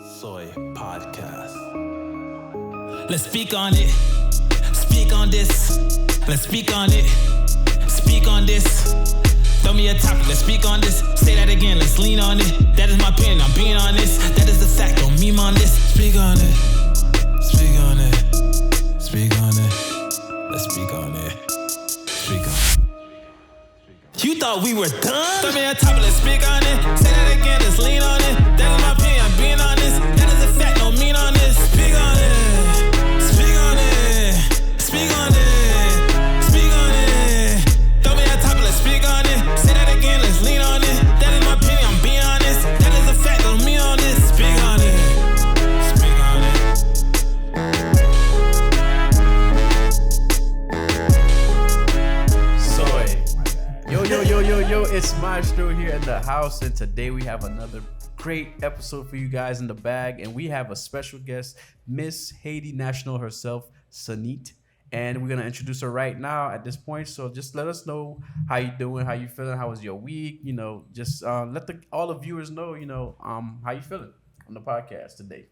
Soy Podcast. Let's speak on it. Speak on this. Let's speak on it. Speak on this. Throw me a topic. Let's speak on this. Say that again. Let's lean on it. That is my opinion. I'm being honest. That is the fact. Don't meme on this. Speak on it. Speak on it. Speak on it. Let's speak on it. Speak on it. You thought we were done? Throw me a topic. Let's speak on it. Say that again. Let's lean on it. That is my opinion. I'm being honest. That is the fact. Don't mean on this. Speak on it. Speak on it. Speak on it. Speak on it. Throw me a topic. Let's speak on it. Say that again. Let's lean on it. That is my opinion. I'm being honest. That is the fact. Don't mean on this. Speak on it. Speak on it. Soy. Yo, it's Maestro here in the house, and today we have another great episode for you guys in the bag, and we have a special guest, Miss Haiti International herself, Sanite, and we're going to introduce her right now at this point, so just let us know how you doing, how you feeling, how was your week, just let all the viewers know, how you feeling on the podcast today.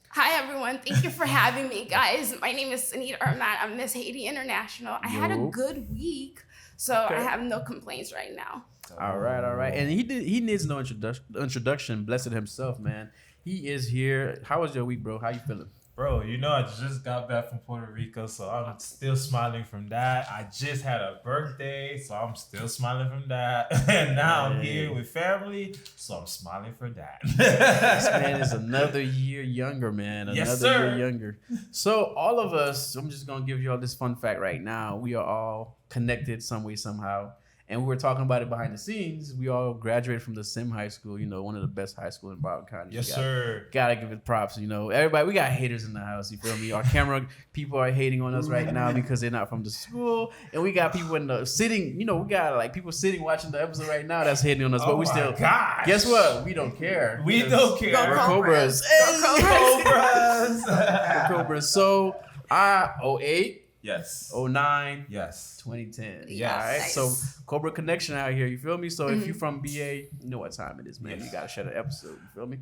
Hi, everyone. Thank you for having me, guys. My name is Sanite Ermat. I'm Miss Haiti International. I had a good week, so Okay. I have no complaints right now. All right. And he needs no introduction. Blessed himself, man. He is here. How was your week, bro? How you feeling? Bro, I just got back from Puerto Rico, so I'm still smiling from that. I just had a birthday, so I'm still smiling from that. And now I'm here with family, so I'm smiling for that. This man is another year younger, man. Yes, Another sir. year younger. So all of us, I'm just going to give you all this fun fact right now. We are all connected some way, somehow. And we were talking about it behind the scenes. We all graduated from the Sim High School, one of the best high school in Broward County. Yes, sir. Gotta give it props, Everybody, we got haters in the house, you feel me? Our camera people are hating on us right now because they're not from the school. And we got people in the sitting, we got people sitting watching the episode right now that's hating on us. But we still, guess what? We don't care. We don't care. Go We're Cobras. Cobras. Go Cobras. We're Cobras. So, 08, Yes. 09, Yes. 2010. Yes. All right. Nice. So Cobra connection out here. You feel me? So if you're from BA, you know what time it is, man. Yes. You gotta share the episode. You feel me?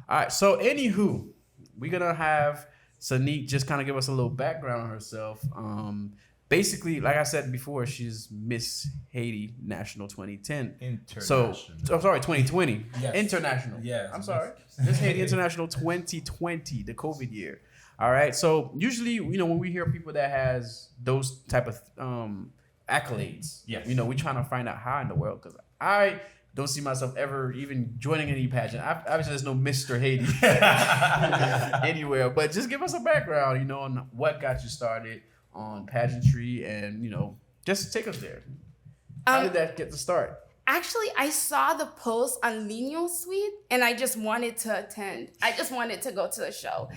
All right. So anywho, we're gonna have Sanite just kind of give us a little background on herself. Basically, like I said before, she's Miss Haiti National 2010. International. So, 2020. Yes. International. Yes. I'm sorry. Miss Haiti International 2020, the COVID year. All right. So usually, when we hear people that has those type of accolades, Yes. we trying to find out how in the world, because I don't see myself ever even joining any pageant. Obviously, there's no Mr. Haiti anywhere, but just give us a background, on what got you started on pageantry, and just take us there. How did that get to start? Actually, I saw the post on Lino Suite, and I just wanted to attend. I just wanted to go to the show.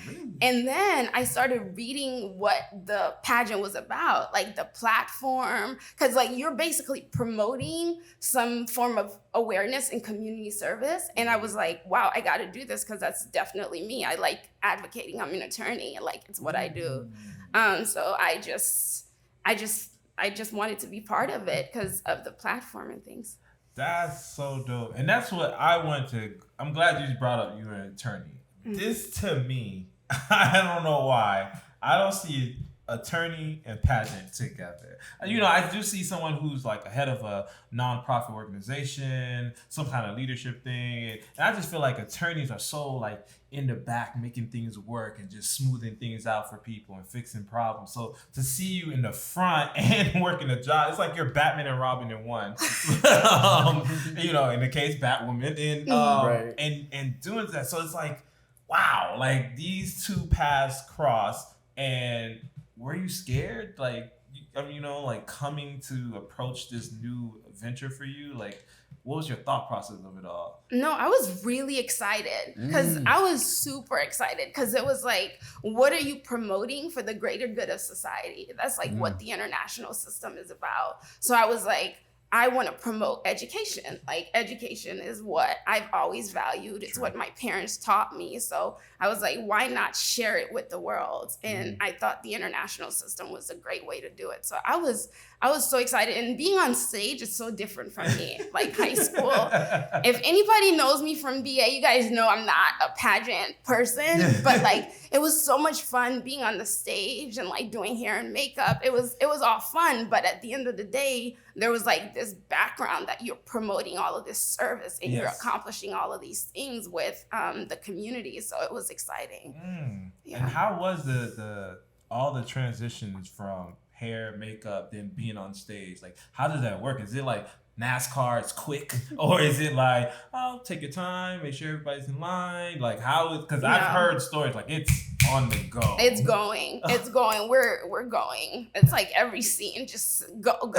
And then I started reading what the pageant was about, like the platform, because you're basically promoting some form of awareness and community service. And I was like, wow, I got to do this because that's definitely me. I like advocating. I'm an attorney. It's what I do. So I just wanted to be part of it because of the platform and things. That's so dope. And that's what I want to. I'm glad you brought up you're an attorney. This to me, I don't know why. I don't see attorney and pageant together. I do see someone who's like a head of a nonprofit organization, some kind of leadership thing. And I just feel like attorneys are so in the back making things work and just smoothing things out for people and fixing problems. So to see you in the front and working the job, it's like you're Batman and Robin in one. In the case Batwoman and Right. and doing that. So it's like, wow, these two paths cross. And were you scared? Coming to approach this new venture for you? What was your thought process of it all? No, I was really excited because I was super excited because it was what are you promoting for the greater good of society? That's what the international system is about. So I was I want to promote education. Education is what I've always valued. It's what my parents taught me. So I was why not share it with the world? And I thought the international system was a great way to do it. So I was I was so excited, and being on stage is so different from me, like high school. If anybody knows me from BA, you guys know I'm not a pageant person, but like it was so much fun being on the stage and like doing hair and makeup. It was all fun, but at the end of the day, there was like this background that you're promoting all of this service and you're accomplishing all of these things with the community. So it was exciting. Yeah. And how was all the transitions from hair, makeup, then being on stage? Like, how does that work? Is it like NASCAR, it's quick? Or is it like, oh, take your time, make sure everybody's in line? Like, how is, because I've heard stories like it's on the go. It's going. We're going. It's like every scene, just go.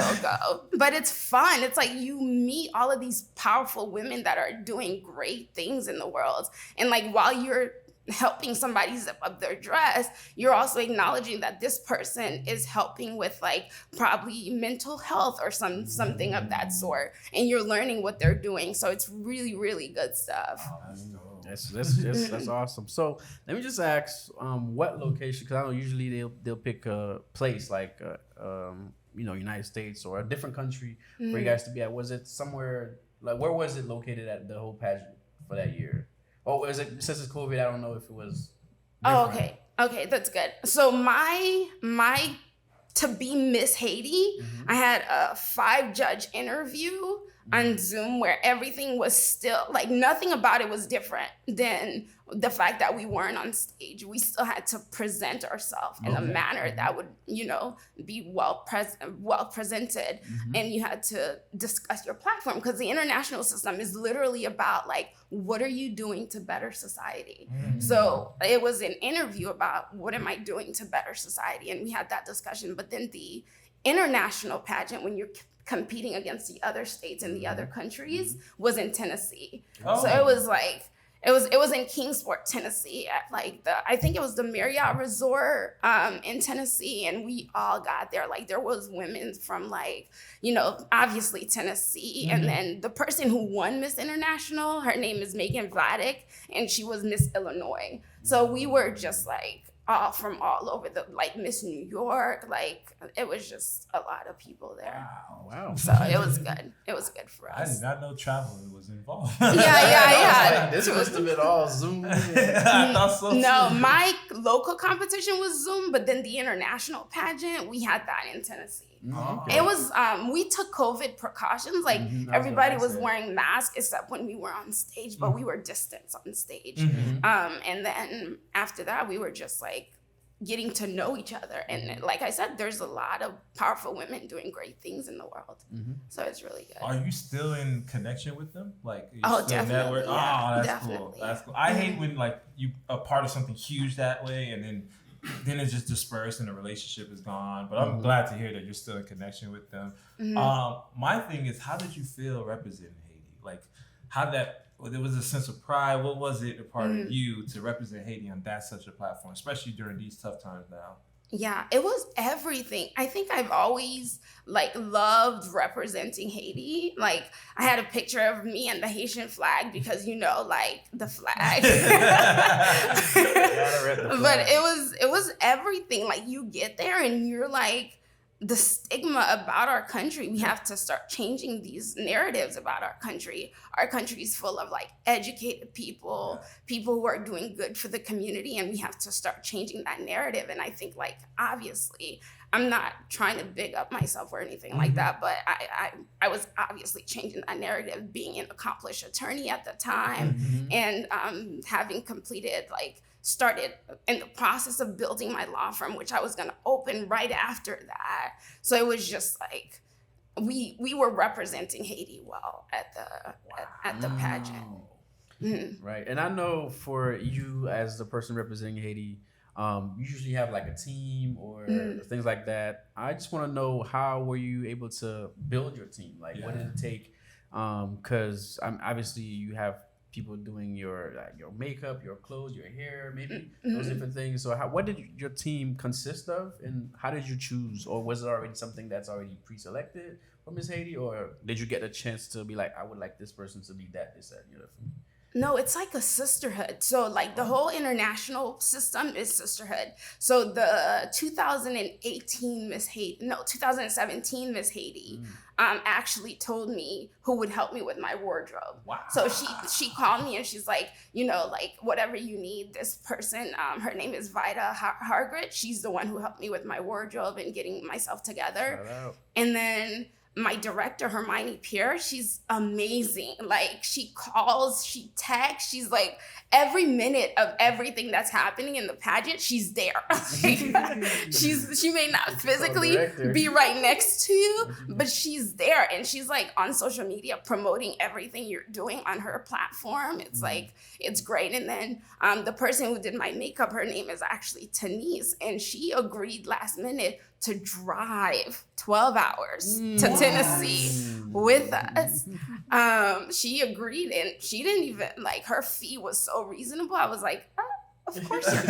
But it's fun. It's like you meet all of these powerful women that are doing great things in the world. And like while you're helping somebody zip up their dress, you're also acknowledging that this person is helping with like probably mental health or something of that sort, and you're learning what they're doing. So it's really, really good stuff. Oh, that's awesome. So let me just ask, what location? Because I know usually they'll pick a place like United States or a different country for you guys to be at. Was it somewhere like, where was it located at, the whole pageant for that year? Oh, is it, since it's COVID, I don't know if it was different. Okay, that's good. So my to be Miss Haiti, I had a 5-judge interview on Zoom where everything was still, like nothing about it was different than the fact that we weren't on stage. We still had to present ourselves in a manner that would, be well presented. And you had to discuss your platform, because the international system is literally about like, what are you doing to better society? So it was an interview about what am I doing to better society? And we had that discussion. But then the international pageant, when you're competing against the other states and the other countries, was in Tennessee. So it was like, it was in Kingsport, Tennessee, at like I think it was the Marriott Resort in Tennessee, and we all got there. Like there was women from like, obviously Tennessee, and then the person who won Miss International, her name is Megan Vladeck, and she was Miss Illinois. So we were just like all from all over like Miss New York, like it was just a lot of people there. Wow. So it was good. It was good for us. I did not know traveling was involved. Yeah. This must have been all Zoom. I thought so. No, my local competition was Zoom, but then the international pageant, we had that in Tennessee. Okay. It was, we took COVID precautions. Like everybody was wearing masks except when we were on stage, but we were distanced on stage. And then after that, we were just like getting to know each other. And like I said, there's a lot of powerful women doing great things in the world. So it's really good. Are you still in connection with them? Like, Definitely. Yeah, that's definitely. cool. That's cool. I hate when like you a part of something huge that way, and then it's just dispersed and the relationship is gone. But I'm glad to hear that you're still in connection with them. My thing is, how did you feel representing Haiti? Like, there was a sense of pride. What was it a part of you to represent Haiti on that such a platform, especially during these tough times now? Yeah, it was everything. I think I've always like loved representing Haiti. Like I had a picture of me and the Haitian flag because like the flag. But it was everything. Like you get there and you're like, the stigma about our country, we have to start changing these narratives about our country. Our country is full of like educated people, people who are doing good for the community, and we have to start changing that narrative. And I think like, obviously, I'm not trying to big up myself or anything like that, but I was obviously changing that narrative, being an accomplished attorney at the time, and having completed started in the process of building my law firm, which I was going to open right after that. So it was just like we were representing Haiti well at the pageant. Right. And I know for you as the person representing Haiti, you usually have like a team or things like that. I just want to know, how were you able to build your team? Like what did it take? Because obviously you have people doing your makeup, your clothes, your hair, maybe those different things. So what did your team consist of, and how did you choose? Or was it already something that's already pre-selected for Miss Haiti, or did you get a chance to be like, I would like this person to be that, this, that, and the other for me? No, it's like a sisterhood. So like the whole international system is sisterhood. So the 2017 Miss Haiti actually told me who would help me with my wardrobe. Wow. So she called me and she's like, like whatever you need, this person, her name is Vida Hargrit. She's the one who helped me with my wardrobe and getting myself together. Shout out. And then my director, Hermione Pierre, she's amazing. Like she calls, she texts, she's like every minute of everything that's happening in the pageant, she's there. She may not physically be right next to you, but she's there and she's like on social media promoting everything you're doing on her platform. It's like, it's great. And then the person who did my makeup, her name is actually Tanise, and she agreed last minute to drive 12 hours to Tennessee with us. She agreed and she didn't even, like, her fee was so reasonable. I was like, of course you do.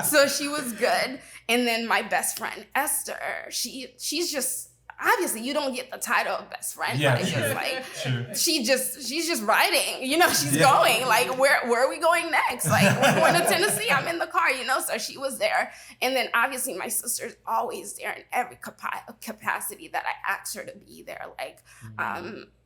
So she was good. And then my best friend, Esther, she's just, obviously you don't get the title of best friend, but it's just like, she's just riding, she's going, like, where are we going next? Like, we're going to Tennessee, I'm in the car, so she was there. And then obviously my sister's always there in every capacity that I asked her to be there, like,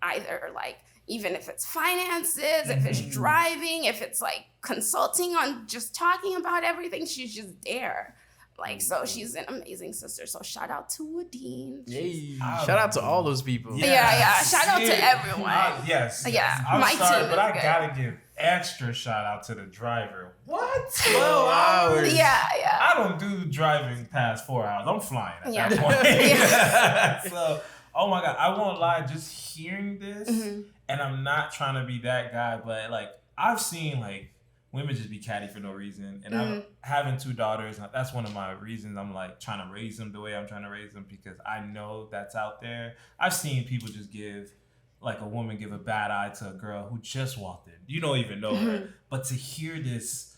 either like, even if it's finances, if it's driving, if it's like consulting on just talking about everything, she's just there. Like, so she's an amazing sister. So shout out to Wadeen. Yay. Shout out to all those people. Yeah. Shout out to everyone. Yes. Yeah. I'm my sorry, team but I good. gotta give extra shout out to the driver. What? 12 hours. Yeah. I don't do driving past 4 hours. I'm flying at Yeah. that point. So, oh my God, I won't lie, just hearing this, and I'm not trying to be that guy, but like, I've seen like women just be catty for no reason. And I'm having 2 daughters. That's one of my reasons I'm like trying to raise them the way I'm trying to raise them, because I know that's out there. I've seen people just give, like, a woman give a bad eye to a girl who just walked in. You don't even know her. But to hear this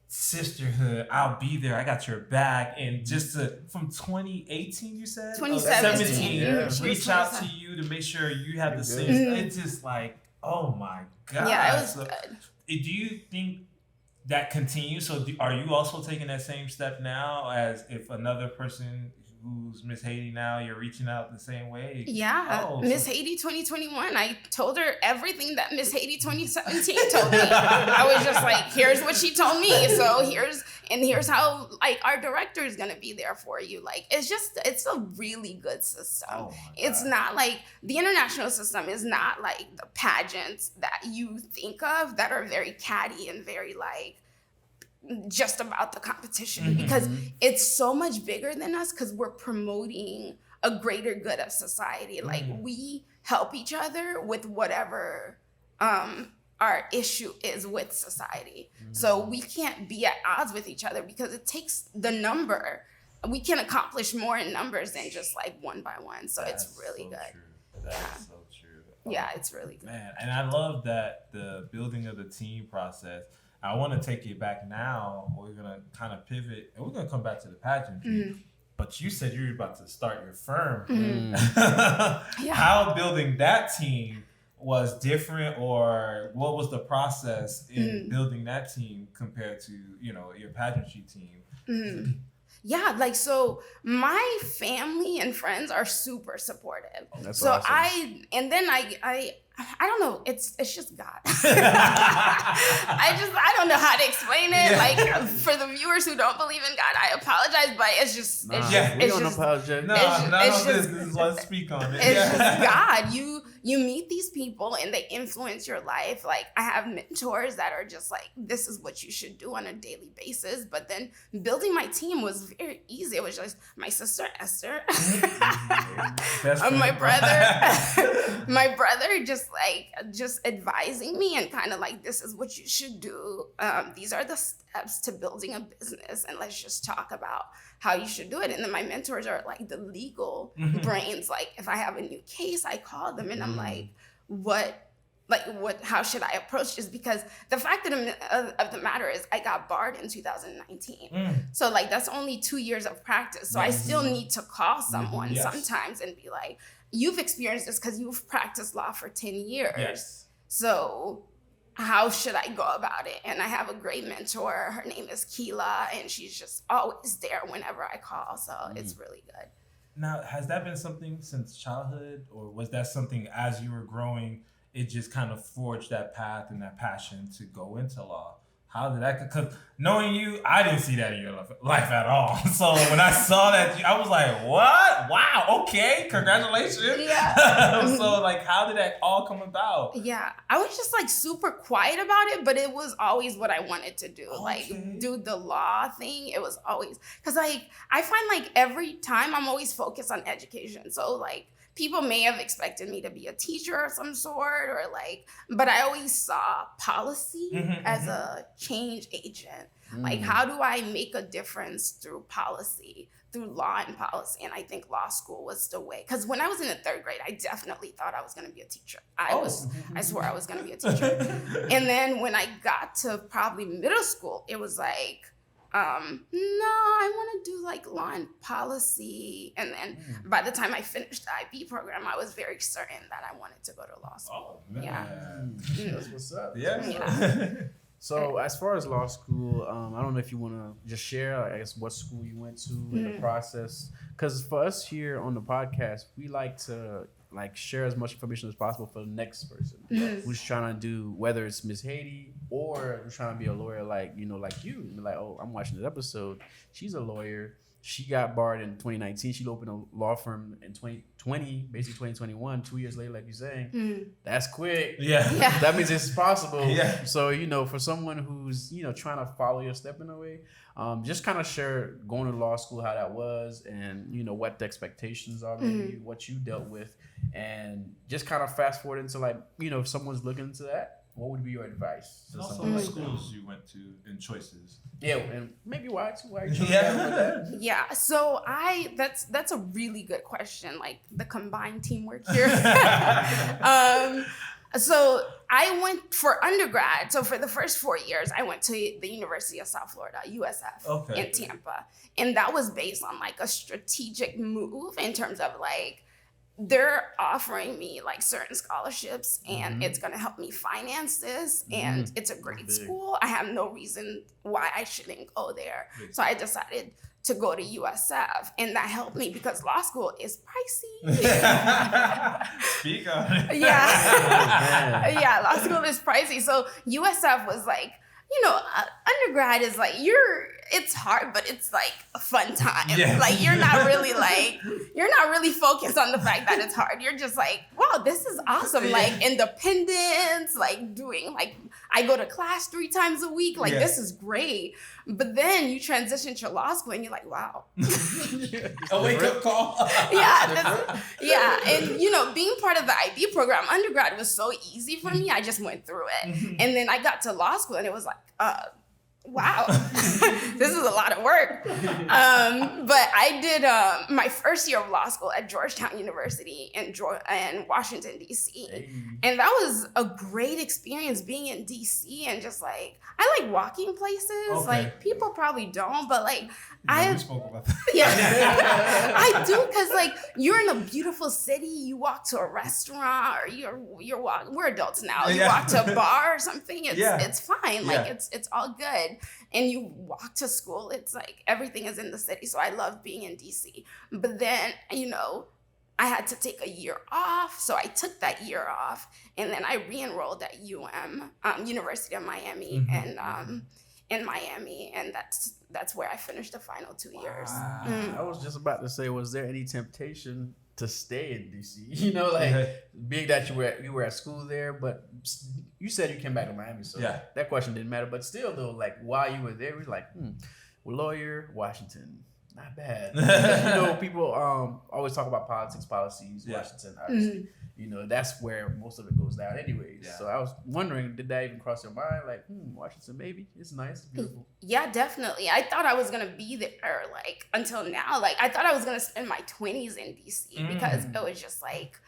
sisterhood, I'll be there, I got your back, and just from 2018, you said? 2017. Reach out to you to make sure you have the same. It's just like, oh my God. Yeah, it was good. Do you think that continues? So are you also taking that same step now, as if another person who's Miss Haiti now, you're reaching out the same way? Yeah. Miss Haiti 2021, I told her everything that Miss Haiti 2017 told me. I was just like, here's what she told me. So here's how, like, our director is going to be there for you. Like, it's a really good system. It's not like, the international system is not like the pageants that you think of that are very catty and very like, just about the competition, because it's so much bigger than us, because we're promoting a greater good of society. Like, we help each other with whatever our issue is with society. So we can't be at odds with each other, because it takes the number. We can accomplish more in numbers than just like one by one. So it's really good. True. That is so true. Yeah, it's really good. Man, and I love that the building of the team process. I want to take it back now. We're going to kind of pivot, and we're going to come back to the pageantry. But you said you were about to start your firm. How building that team was different, or what was the process in building that team compared to, your pageantry team? Yeah, like, so my family and friends are super supportive. That's so awesome. I don't know. It's just God. I don't know how to explain it. Like, for the viewers who don't believe in God, I apologize, but it's just, we don't apologize. This is let's speak on it. It's just God. You meet these people and they influence your life. Like, I have mentors that are just like, this is what you should do on a daily basis. But then building my team was very easy. It was just my sister Esther, my brother just advising me and kind of like, this is what you should do. These are the steps to building a business, and let's just talk about how you should do it. And then my mentors are like the legal brains. Like, if I have a new case, I call them and I'm like, how should I approach this? Because the fact of the matter is, I got barred in 2019. So like, that's only 2 years of practice. So I still need to call someone sometimes and be like, you've experienced this because you've practiced law for 10 years. So how should I go about it? And I have a great mentor. Her name is Keela, and she's just always there whenever I call. So it's really good. Now, has that been something since childhood, or was that something as you were growing, it just kind of forged that path and that passion to go into law? How did that? Because knowing you, I didn't see that in your life at all. So when I saw that, I was like, what? Wow, okay, congratulations. Yeah. So like, how did that all come about? Yeah, I was just like super quiet about it, but it was always what I wanted to do. Okay. Like do the law thing. It was always, because like I find like every time I'm always focused on education. So like people may have expected me to be a teacher of some sort, or like, but I always saw policy as a change agent. Like, how do I make a difference through policy, through law and policy? And I think law school was the way. Because when I was in the 3rd grade, I definitely thought I was going to be a teacher. I swore I was going to be a teacher. And then when I got to probably middle school, it was like, no, I want to do like law and policy. And then by the time I finished the IB program, I was very certain that I wanted to go to law school. Oh, man. Yeah. That's what's up. Yeah. So as far as law school, I don't know if you want to just share, I guess, what school you went to in the process. Because for us here on the podcast, we like to like share as much information as possible for the next person who's trying to do, whether it's Miss Haiti or who's trying to be a lawyer like, you know, like you. And like, oh, I'm watching this episode. She's a lawyer. She got barred in 2019. She opened a law firm in 2020, basically 2021, 2 years later, like you're saying. That's quick. Yeah. That means it's possible. Yeah. So, you know, for someone who's, you know, trying to follow your step in a way, just kind of share going to law school, how that was, and, you know, what the expectations are, maybe what you dealt with, and just kind of fast forward into like, you know, if someone's looking into that, what would be your advice? And also what schools you went to and choices. Yeah, and maybe why you chose that with that? Yeah, so that's a really good question, like the combined teamwork here. So I went for undergrad. So for the first 4 years, I went to the University of South Florida, USF, in Tampa. And that was based on like a strategic move in terms of like, they're offering me like certain scholarships and it's going to help me finance this. And it's a great school. I have no reason why I shouldn't go there. So I decided to go to USF, and that helped me because law school is pricey. Speak on it. Yeah, law school is pricey. So USF was like, you know, undergrad is like, it's hard, but it's like a fun time. Yeah. Like you're not really focused on the fact that it's hard. You're just like, wow, this is awesome. Like independence, like doing, like I go to class 3 times a week. Like this is great. But then you transition to law school and you're like, wow. A wake-up call. Yeah. And, you know, being part of the IB program, undergrad was so easy for me. I just went through it. And then I got to law school and it was like, wow, this is a lot of work. But I did my first year of law school at Georgetown University in Washington, D.C. And that was a great experience being in D.C. and just like, I like walking places. Like people probably don't, but like we spoke about that. Yeah, I do, because like you're in a beautiful city. You walk to a restaurant, or we're adults now. You walk to a bar or something. It's fine. Like it's all good. And you walk to school. It's like everything is in the city. So I love being in DC. But then, you know, I had to take a year off. So I took that year off, and then I re-enrolled at University of Miami, and in Miami, and that's where I finished the final 2 years. I was just about to say, was there any temptation to stay in DC? You know, like being that you were at school there, but you said you came back to Miami, so that question didn't matter. But still, though, like while you were there, we were like, lawyer, Washington. Not bad. You know, people always talk about politics, policies, Washington, obviously. You know, that's where most of it goes down anyways. So I was wondering, did that even cross your mind? Like, Washington, maybe? It's nice, it's beautiful. Yeah, definitely. I thought I was going to be there, like, until now. Like, I thought I was going to spend my 20s in D.C. because it was just, like,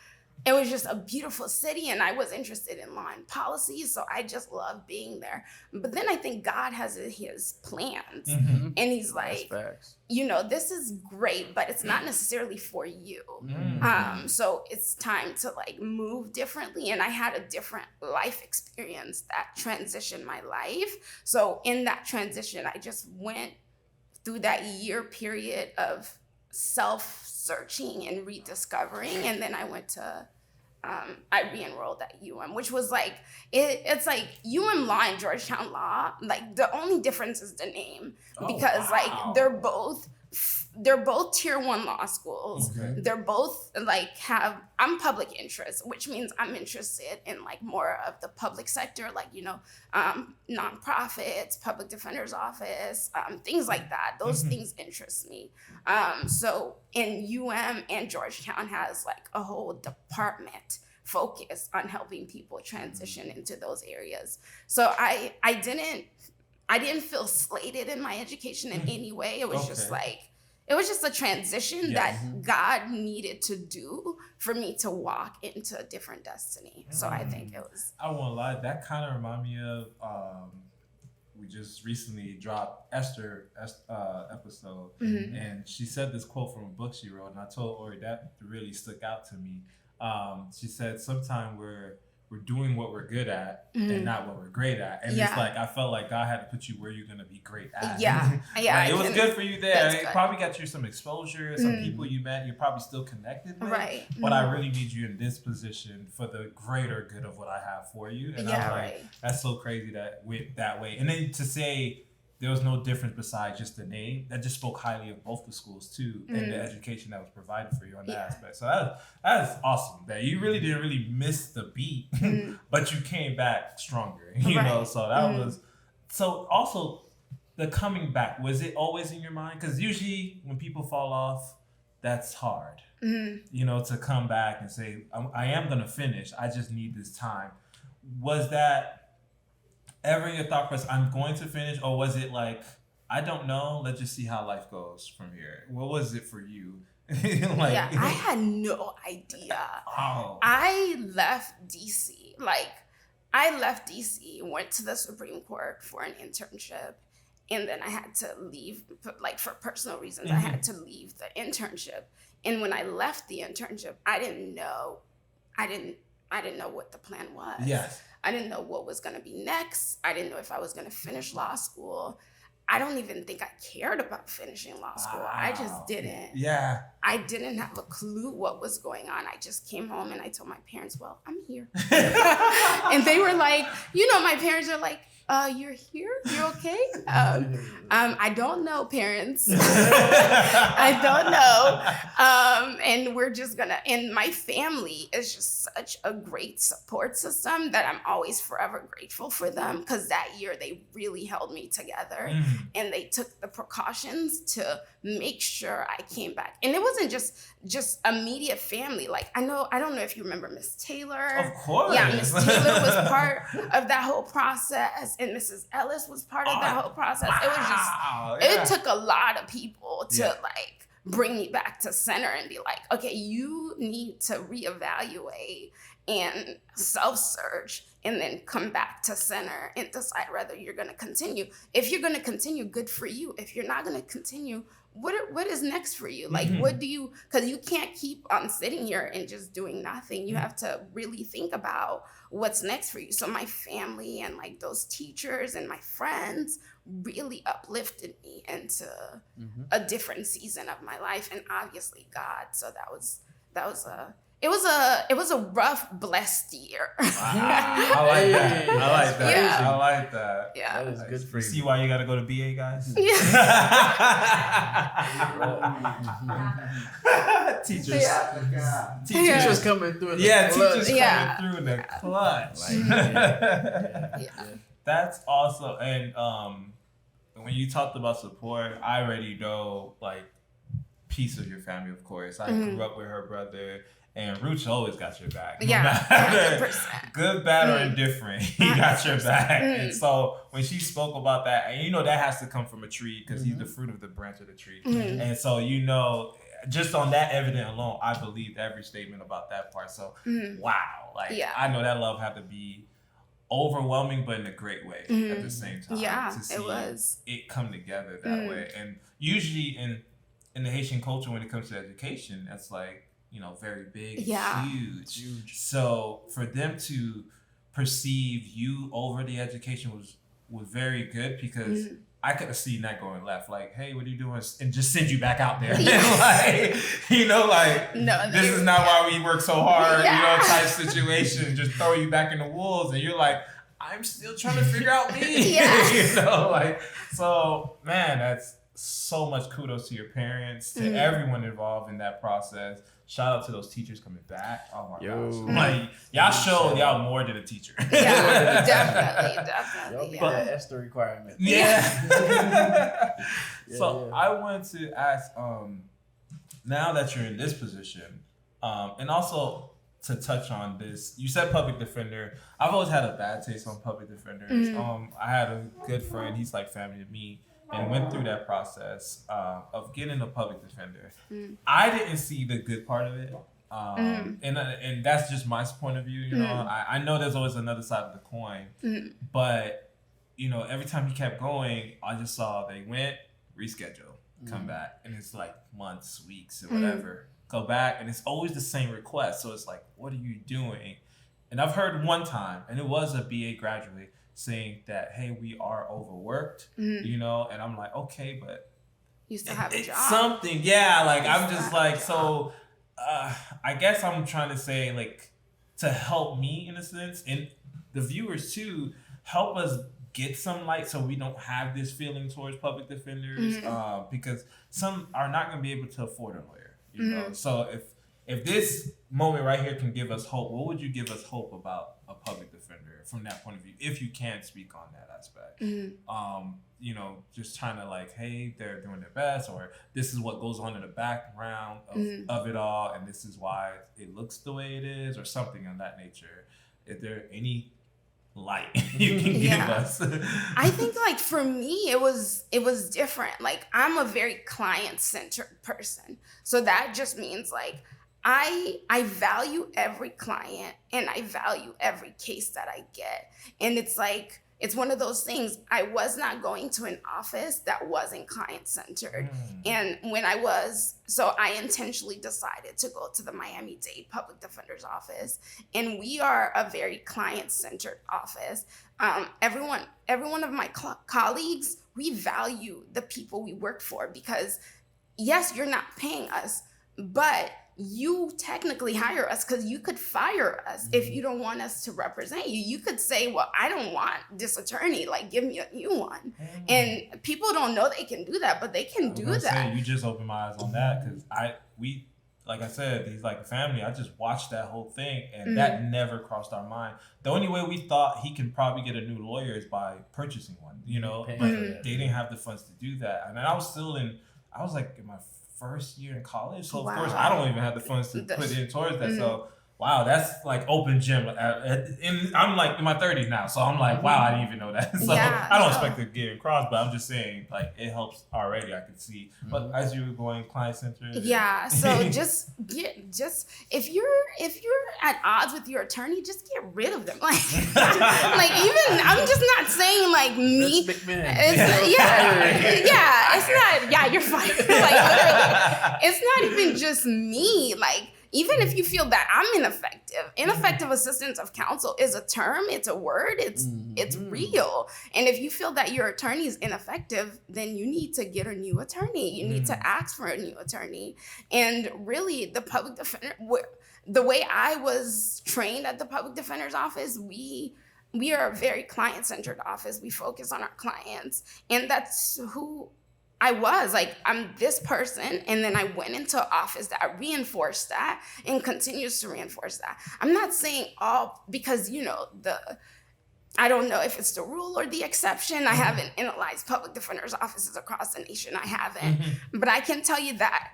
it was just a beautiful city, and I was interested in law and policy, so I just loved being there. But then I think God has his plans, and he's like, you know, this is great, but it's not necessarily for you. So it's time to like move differently, and I had a different life experience that transitioned my life. So in that transition, I just went through that year period of self-searching and rediscovering, and then I went to I re-enrolled at UM, which was like it's like UM Law and Georgetown Law, like the only difference is the name, because like they're both tier 1 law schools. They're both like I'm public interest, which means I'm interested in like more of the public sector, like, you know, nonprofits, public defender's office, things like that. Those things interest me. So in UM and Georgetown has like a whole department focused on helping people transition into those areas. So I didn't feel slated in my education in any way. It was just like, it was just a transition that God needed to do for me to walk into a different destiny. So I think it was. I won't lie, that kind of reminded me of, we just recently dropped Esther episode, and she said this quote from a book she wrote, and I told Ori that really stuck out to me. She said, "Sometime we're doing what we're good at and not what we're great at." And it's like, I felt like God had to put you where you're going to be great at. Like, it was good for you there. It probably got you some exposure. Some people you met, you're probably still connected with. Right. But I really need you in this position for the greater good of what I have for you. And I'm like, that's so crazy that went that way. And then to say there was no difference besides just the name, that just spoke highly of both the schools too, and the education that was provided for you on that aspect. So that is awesome that you really didn't really miss the beat, but you came back stronger, you know? So that was, so also the coming back, was it always in your mind? Because usually when people fall off, that's hard, you know, to come back and say, I am going to finish. I just need this time. Was that ever in your thought process, I'm going to finish? Or was it like, I don't know, let's just see how life goes from here? What was it for you? I had no idea. I left DC. Went to the Supreme Court for an internship, and then I had to leave, like for personal reasons, I had to leave the internship. And when I left the internship, I didn't know what the plan was. I didn't know what was going to be next. I didn't know if I was going to finish law school. I don't even think I cared about finishing law school. I just didn't. I didn't have a clue what was going on. I just came home and I told my parents, well, I'm here. And they were like, you know, my parents are like, you're here? You're okay? I don't know, parents. I don't know. And we're just gonna, and my family is just such a great support system that I'm always forever grateful for them, because that year they really held me together and they took the precautions to make sure I came back. And it wasn't just immediate family. Like, I don't know if you remember Miss Taylor. Of course. Yeah, Miss Taylor was part of that whole process, and Mrs. Ellis was part of that whole process. It was just, it took a lot of people to like bring me back to center and be like, okay, you need to reevaluate and self-search and then come back to center and decide whether you're going to continue. If you're going to continue, good for you. If you're not going to continue, what is next for you? Like, what do you, because you can't keep on sitting here and just doing nothing. You have to really think about what's next for you. So my family and like those teachers and my friends really uplifted me into a different season of my life, and obviously God. So it was a rough, blessed year. I like that. Yeah. I like that. Yeah. That is good for you. See why you got to go to BA, guys? Teachers. Teachers coming through. Teachers coming through in the clutch. That's awesome. And when you talked about support, I already know like piece of your family, of course. I grew up with her brother. And Rooch always got your back. No matter, 100%. Good, bad, or indifferent, he got your back. And so when she spoke about that, and you know that has to come from a tree because he's the fruit of the branch of the tree. And so, you know, just on that evidence alone, I believed every statement about that part. So wow, like I know that love had to be overwhelming, but in a great way at the same time. To see it come together that way. And usually in the Haitian culture, when it comes to education, that's like, you know, very big, huge. So for them to perceive you over the education was very good, because I could have seen that going left. Like, hey, what are you doing? And just send you back out there. Like, you know, like, no, this is not why we work so hard, you know, type situation. Just throw you back in the wolves. And you're like, I'm still trying to figure out me. You know, like, so, man, that's so much kudos to your parents, to everyone involved in that process. Shout out to those teachers coming back. Oh my gosh. Like, y'all showed y'all more than a teacher. Yeah, definitely. Y'all that Esther requirement. So I wanted to ask, now that you're in this position, and also to touch on this, you said public defender. I've always had a bad taste on public defenders. I had a good friend, he's like family to me, and went through that process of getting a public defender. I didn't see the good part of it. And that's just my point of view. You know, I know there's always another side of the coin, but you know, every time he kept going, I just saw they went, reschedule, come back, and it's like months, weeks, or whatever. Go back, and it's always the same request. So it's like, what are you doing? And I've heard one time, and it was a BA graduate, saying that, hey, we are overworked, you know, and I'm like, okay, but you still have a job. Something, like, I'm just like, so I guess I'm trying to say, like, to help me in a sense, and the viewers too, help us get some light so we don't have this feeling towards public defenders, because some are not going to be able to afford a lawyer, you know. So if this moment right here can give us hope, what would you give us hope about a public defender from that point of view, if you can speak on that aspect? You know, just trying to like, hey, they're doing their best, or this is what goes on in the background of it all, and this is why it looks the way it is, or something of that nature. Is there any light you can give us? I think, like, for me, it was different. Like, I'm a very client-centered person, so that just means like I value every client and I value every case that I get. And it's like, it's one of those things. I was not going to an office that wasn't client-centered. And when I was, so I intentionally decided to go to the Miami-Dade Public Defender's Office. And we are a very client-centered office. Every one of my colleagues, we value the people we work for, because yes, you're not paying us, but you technically hire us, because you could fire us if you don't want us to represent you. You could say, well, I don't want this attorney, like, give me a new one. And people don't know they can do that, but they can do that. You just opened my eyes on that, because we like I said, he's like a family. I just watched that whole thing, and that never crossed our mind. The only way we thought he can probably get a new lawyer is by purchasing one, you know, but they didn't have the funds to do that. And then I was like in my first year in college, so of course I don't even have the funds to put in towards that. So wow, that's like open gym. And I'm like in my 30s now, so I'm like, wow, I didn't even know that. So I don't expect to get across, but I'm just saying, like, it helps already. I can see. But as you were going client centered, so just if you're at odds with your attorney, just get rid of them. Like, like, even I'm just not saying like me. It's not. You're fine. Like, literally, it's not even just me. Like, even if you feel that I'm ineffective assistance of counsel is a term, it's a word, it's real. And if you feel that your attorney is ineffective, then you need to get a new attorney. You need to ask for a new attorney. And really, the public defender, the way I was trained at the public defender's office, we are a very client-centered office. We focus on our clients. And that's who I was. Like, I'm this person, and then I went into an office that reinforced that and continues to reinforce that. I'm not saying all, because, you know, I don't know if it's the rule or the exception. I haven't analyzed public defender's offices across the nation. I haven't. But I can tell you that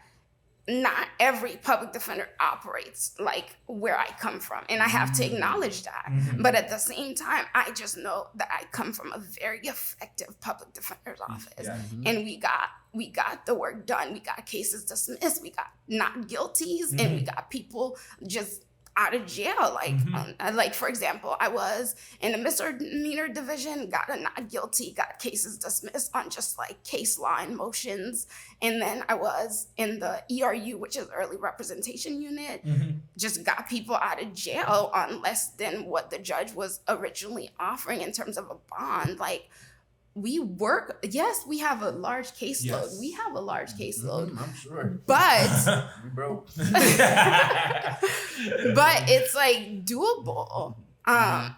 not every public defender operates like where I come from. And I have to acknowledge that. But at the same time, I just know that I come from a very effective public defender's office. And we got the work done. We got cases dismissed. We got not guilties. And we got people just out of jail. Like for example, I was in the misdemeanor division, got a not guilty, got cases dismissed on just like case law and motions. And then I was in the ERU, which is early representation unit, just got people out of jail on less than what the judge was originally offering in terms of a bond. Like, we work, yes, we have a large caseload. Yes. We have a large caseload. I'm sure. But We broke. but it's like doable.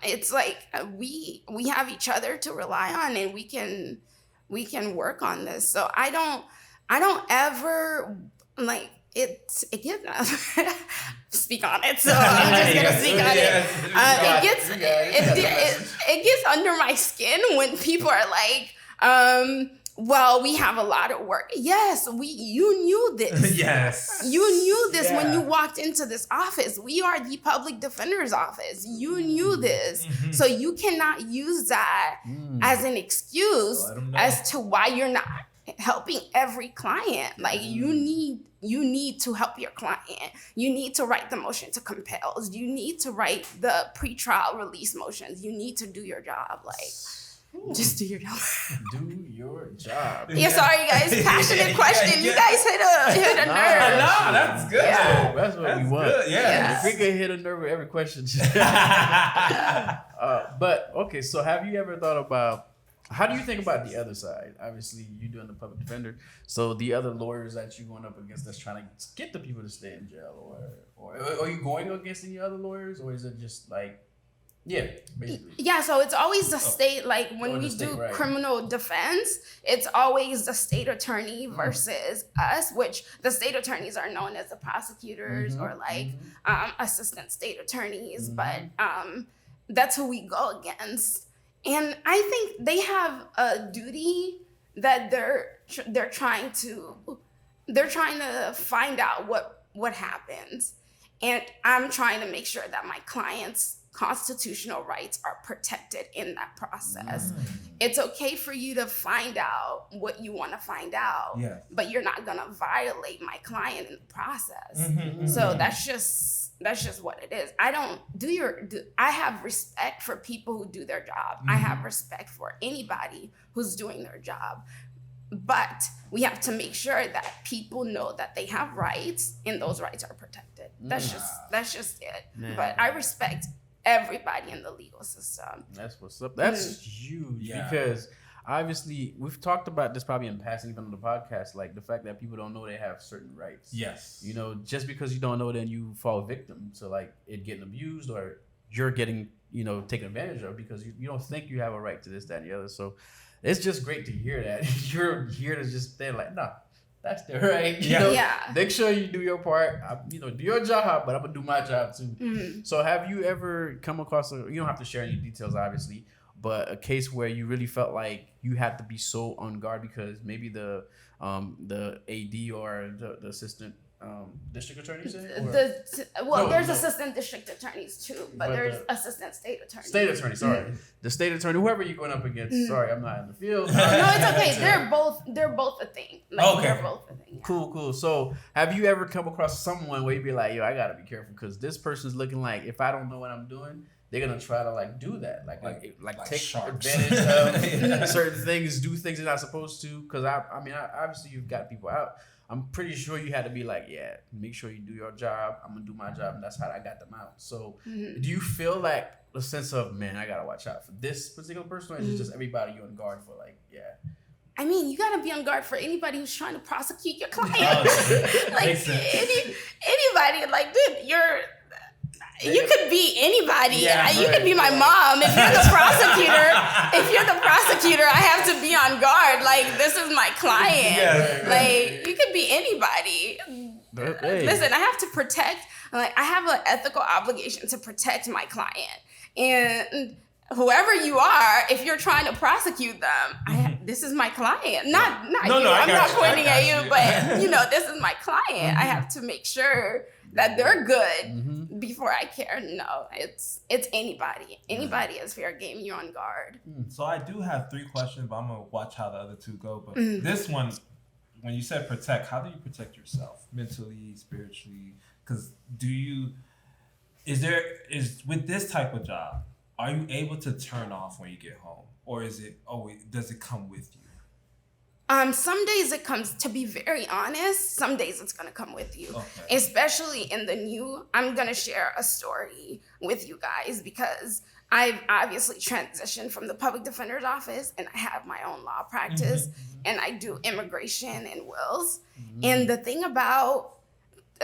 It's like we have each other to rely on, and we can work on this. So I don't ever like it gets speak on it. So I'm just gonna speak on it. It gets under my skin when people are like, well, we have a lot of work. Yes, you knew this. Yes. You knew this when you walked into this office. We are the public defender's office. You knew this. So you cannot use that as an excuse as to why you're not helping every client. Like, you need to help your client. You need to write the motion to compel. You need to write the pretrial release motions. You need to do your job. Like, just do your job. Do your job. Yeah, sorry guys. Passionate question. You guys hit a nerve. Nah, that's good. Yeah. That's what we want. Good, yeah. If we could hit a nerve with every question. But okay, so have you ever thought about, how do you think about the other side? Obviously, you doing the public defender, so the other lawyers that you going up against that's trying to get the people to stay in jail, or are you going against any other lawyers, or is it just like, yeah, basically? Yeah, so it's always the state, like when Or we the state, do right. criminal defense, it's always the state attorney versus us, which the state attorneys are known as the prosecutors or like assistant state attorneys, but that's who we go against. And I think they have a duty that they're trying to find out what happens. And I'm trying to make sure that my clients' constitutional rights are protected in that process. It's okay for you to find out what you want to find out, but you're not gonna violate my client in the process. So that's just what it is. I have respect for people who do their job. I have respect for anybody who's doing their job. But we have to make sure that people know that they have rights and those rights are protected. That's just it. Man. But I respect everybody in the legal system. That's what's up. That's huge because obviously we've talked about this probably in passing even on the podcast, like the fact that people don't know they have certain rights. Yes. You know, just because you don't know, then you fall victim to like it getting abused or you're getting, taken advantage of because you don't think you have a right to this, that, and the other. So it's just great to hear that. You're here to just stay like, nah, that's their right. Make sure you do your part. Do your job, but I'm gonna do my job too. So have you ever come across you don't have to share any details, obviously, but a case where you really felt like you had to be so on guard because maybe the AD or the assistant district attorney said? There's assistant district attorneys too, but there's assistant state attorneys. State attorney, sorry. The state attorney, whoever you're going up against. Sorry, I'm not in the field. No, it's okay. They're both a thing. They're both a thing. Yeah. Cool. So have you ever come across someone where you be like, yo, I gotta be careful because this person's looking like if I don't know what I'm doing, they're gonna try to like do that, like take sharks. advantage of certain things, do things they're not supposed to. Because I obviously you've got people out. I'm pretty sure you had to be like, yeah, make sure you do your job. I'm gonna do my job, and that's how I got them out. So, do you feel like a sense of, man, I gotta watch out for this particular person, or is it just everybody you're on guard for? Like, yeah. I mean, you gotta be on guard for anybody who's trying to prosecute your client. Anybody, like, dude, you could be anybody. You could be my mom. If you're the prosecutor, I have to be on guard. Like, this is my client. Like, you could be anybody. Hey. Listen, I have to protect. Like, I have an ethical obligation to protect my client. And whoever you are, if you're trying to prosecute them, this is my client. Not No, you. I I'm got not you. pointing I at got you, but this is my client. I have to make sure that they're good before I care. No, it's anybody. Anybody is fair game. You're on guard. So I do have 3 questions, but I'm gonna watch how the other 2 go. But this one, when you said protect, how do you protect yourself mentally, spiritually? Because is with this type of job, are you able to turn off when you get home, or does it come with you? Some days it comes, to be very honest, some days it's gonna come with you. Okay. Especially in the new, I'm gonna share a story with you guys because I've obviously transitioned from the public defender's office and I have my own law practice and I do immigration and wills. And the thing about,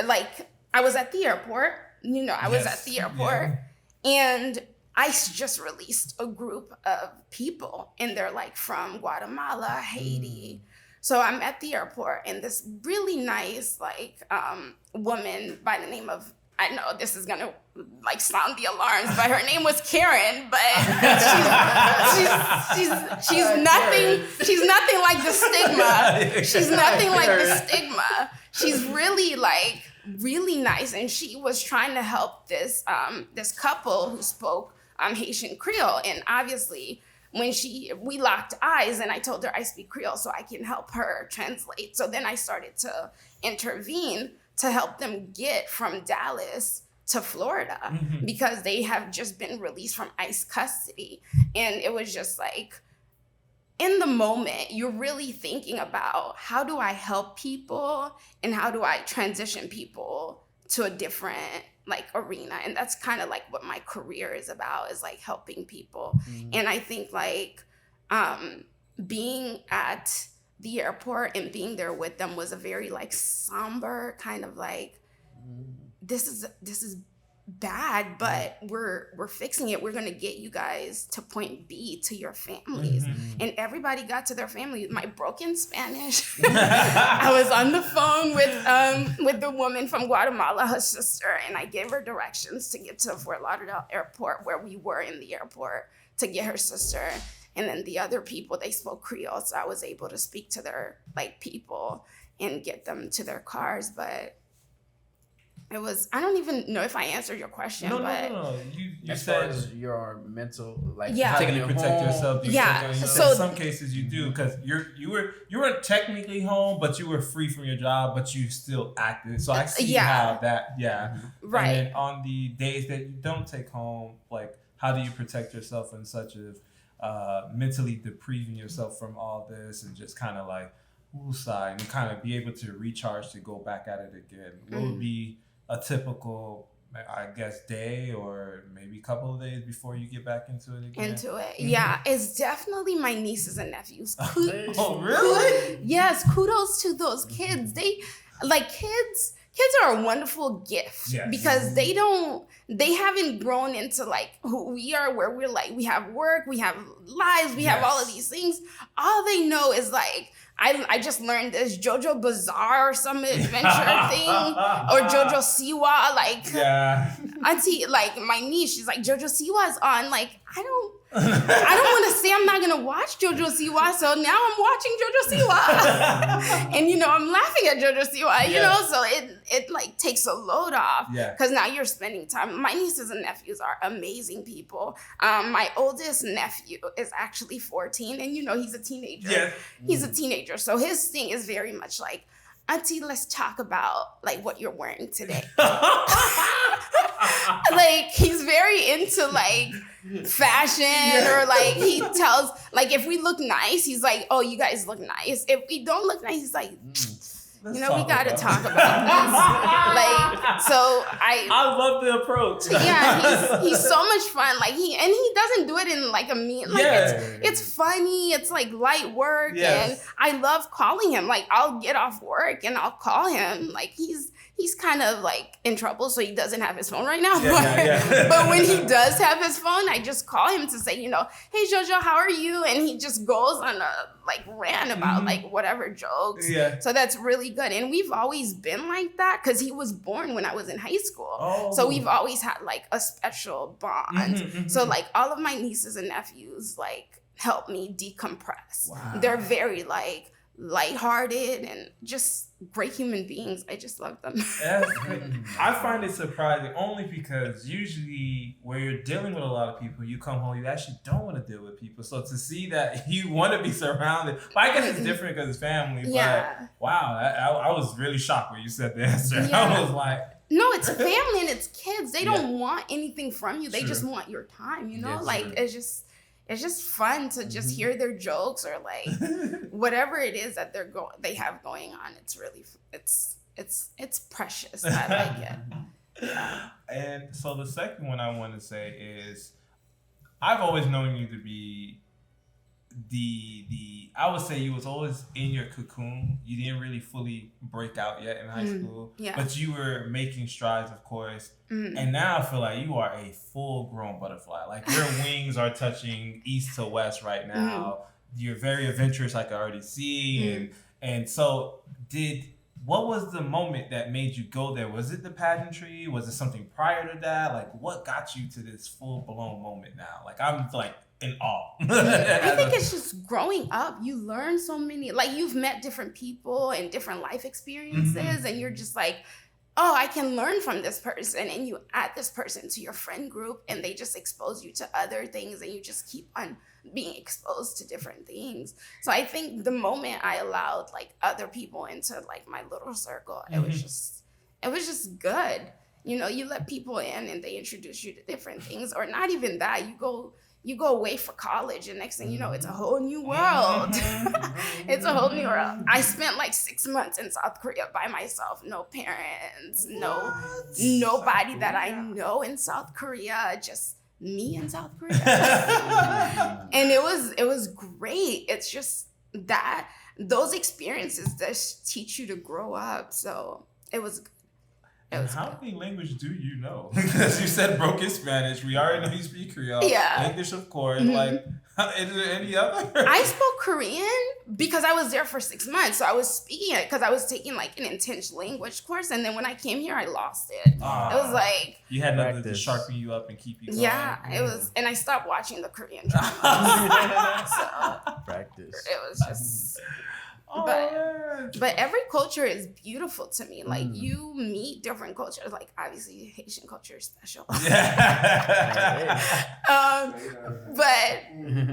like, I was at the airport, and ICE just released a group of people and they're like from Guatemala, Haiti. So I'm at the airport and this really nice woman by the name of, I know this is gonna like sound the alarms, but her name was Karen, but she's nothing like the stigma. She's nothing like the stigma. She's really nice, and she was trying to help this couple who spoke Haitian Creole, and obviously when we locked eyes and I told her I speak Creole so I can help her translate. So then I started to intervene to help them get from Dallas to Florida because they have just been released from ICE custody. And it was just like, in the moment, you're really thinking about how do I help people and how do I transition people to a different arena. And that's kind of like what my career is about, is like helping people. And I think being at the airport and being there with them was a very somber kind of this is bad, but we're fixing it. We're gonna get you guys to point B to your families. And everybody got to their family. My broken Spanish. I was on the phone with the woman from Guatemala, her sister, and I gave her directions to get to Fort Lauderdale Airport, where we were in the airport, to get her sister. And then the other people, they spoke Creole, so I was able to speak to their people and get them to their cars. But it was, I don't even know if I answered your question. No. You as said far as your mental, how taking do you it protect home. yourself? So in some cases you do, because you were technically home, but you were free from your job, but you still acted. So I see how that, right. And then on the days that you don't take home, how do you protect yourself in such a mentally depriving yourself from all this and just kind of woosah and kind of be able to recharge to go back at it again? What would be a typical, I guess, day or maybe a couple of days before you get back into it again? Yeah, it's definitely my nieces and nephews. Oh, really? Yes, kudos to those kids. They kids are a wonderful gift because they haven't grown into who we are, where we're we have work, we have lives, we have all of these things. All they know is I just learned this JoJo Bizarre or some adventure thing, or JoJo Siwa. Auntie, my niece, she's like, JoJo Siwa is on. I don't want to say I'm not gonna watch JoJo Siwa, so now I'm watching JoJo Siwa, and I'm laughing at JoJo Siwa. So it takes a load off because now you're spending time. My nieces and nephews are amazing people. My oldest nephew is actually 14, and he's a teenager. Yeah. He's a teenager, so his thing is very much Auntie, let's talk about what you're wearing today. He's very into fashion, or he tells if we look nice, he's oh, you guys look nice. If we don't look nice, he's we gotta talk about this. So I love the approach. Yeah, he's so much fun. He doesn't do it in a mean. It's funny. It's light work, and I love calling him. I'll get off work and I'll call him. He's kind of in trouble, so he doesn't have his phone right now. But when he does have his phone, I just call him to say, hey Jojo, how are you? And he just goes on a rant about whatever jokes. Yeah. So that's really good. And we've always been like that because he was born when I was in high school. Oh. So we've always had a special bond. So all of my nieces and nephews help me decompress. Wow. They're very like lighthearted and just great human beings. I just love them. I find it surprising only because usually where you're dealing with a lot of people, you come home, you actually don't want to deal with people. So to see that you want to be surrounded, but I guess it's different because it's family. Yeah. But wow, I was really shocked when you said the answer. Yeah. I was like, no, it's family and it's kids. They Yeah. don't want anything from you. They True. just want your time, you know? Yeah, like true. it's just fun to just hear their jokes or like whatever it is that they have going on. It's really it's precious. I like it. And so the second one I want to say is, I've always known you to be I would say you was always in your cocoon. You didn't really fully break out yet in high school, Yeah. but you were making strides, of course. And now I feel like you are a full-grown butterfly. Like your wings are touching east to west right now. You're very adventurous, I can already see. And so what was the moment that made you go there? Was it the pageantry? Was it something prior to that? Like, what got you to this full-blown moment now? Like, I'm like in awe. I think it's just growing up. You learn so many, like you've met different people and different life experiences, and you're just like, oh, I can learn from this person, and you add this person to your friend group, and they just expose you to other things, and you just keep on being exposed to different things. So I think the moment I allowed like other people into like my little circle, it was just good. You know, you let people in and they introduce you to different things, or not even that. You go away for college, and next thing you know, it's a whole new world. It's a whole new world. I spent like 6 months in South Korea by myself. No parents, nobody that I know in South Korea, just me in South Korea. And it was great. It's just that those experiences just teach you to grow up. So it was good. How many languages do you know? Because you said broken Spanish. We already know you speak Creole. Yeah. English, of course. Like, is there any other? I spoke Korean because I was there for 6 months. So I was speaking it because I was taking like an intense language course. And then when I came here, I lost it. It was like... You had nothing to sharpen you up and keep you going. Yeah, it was... And I stopped watching the Korean dramas. So Practice. it was just... But every culture is beautiful to me. Like you meet different cultures. Like obviously Haitian culture is special. But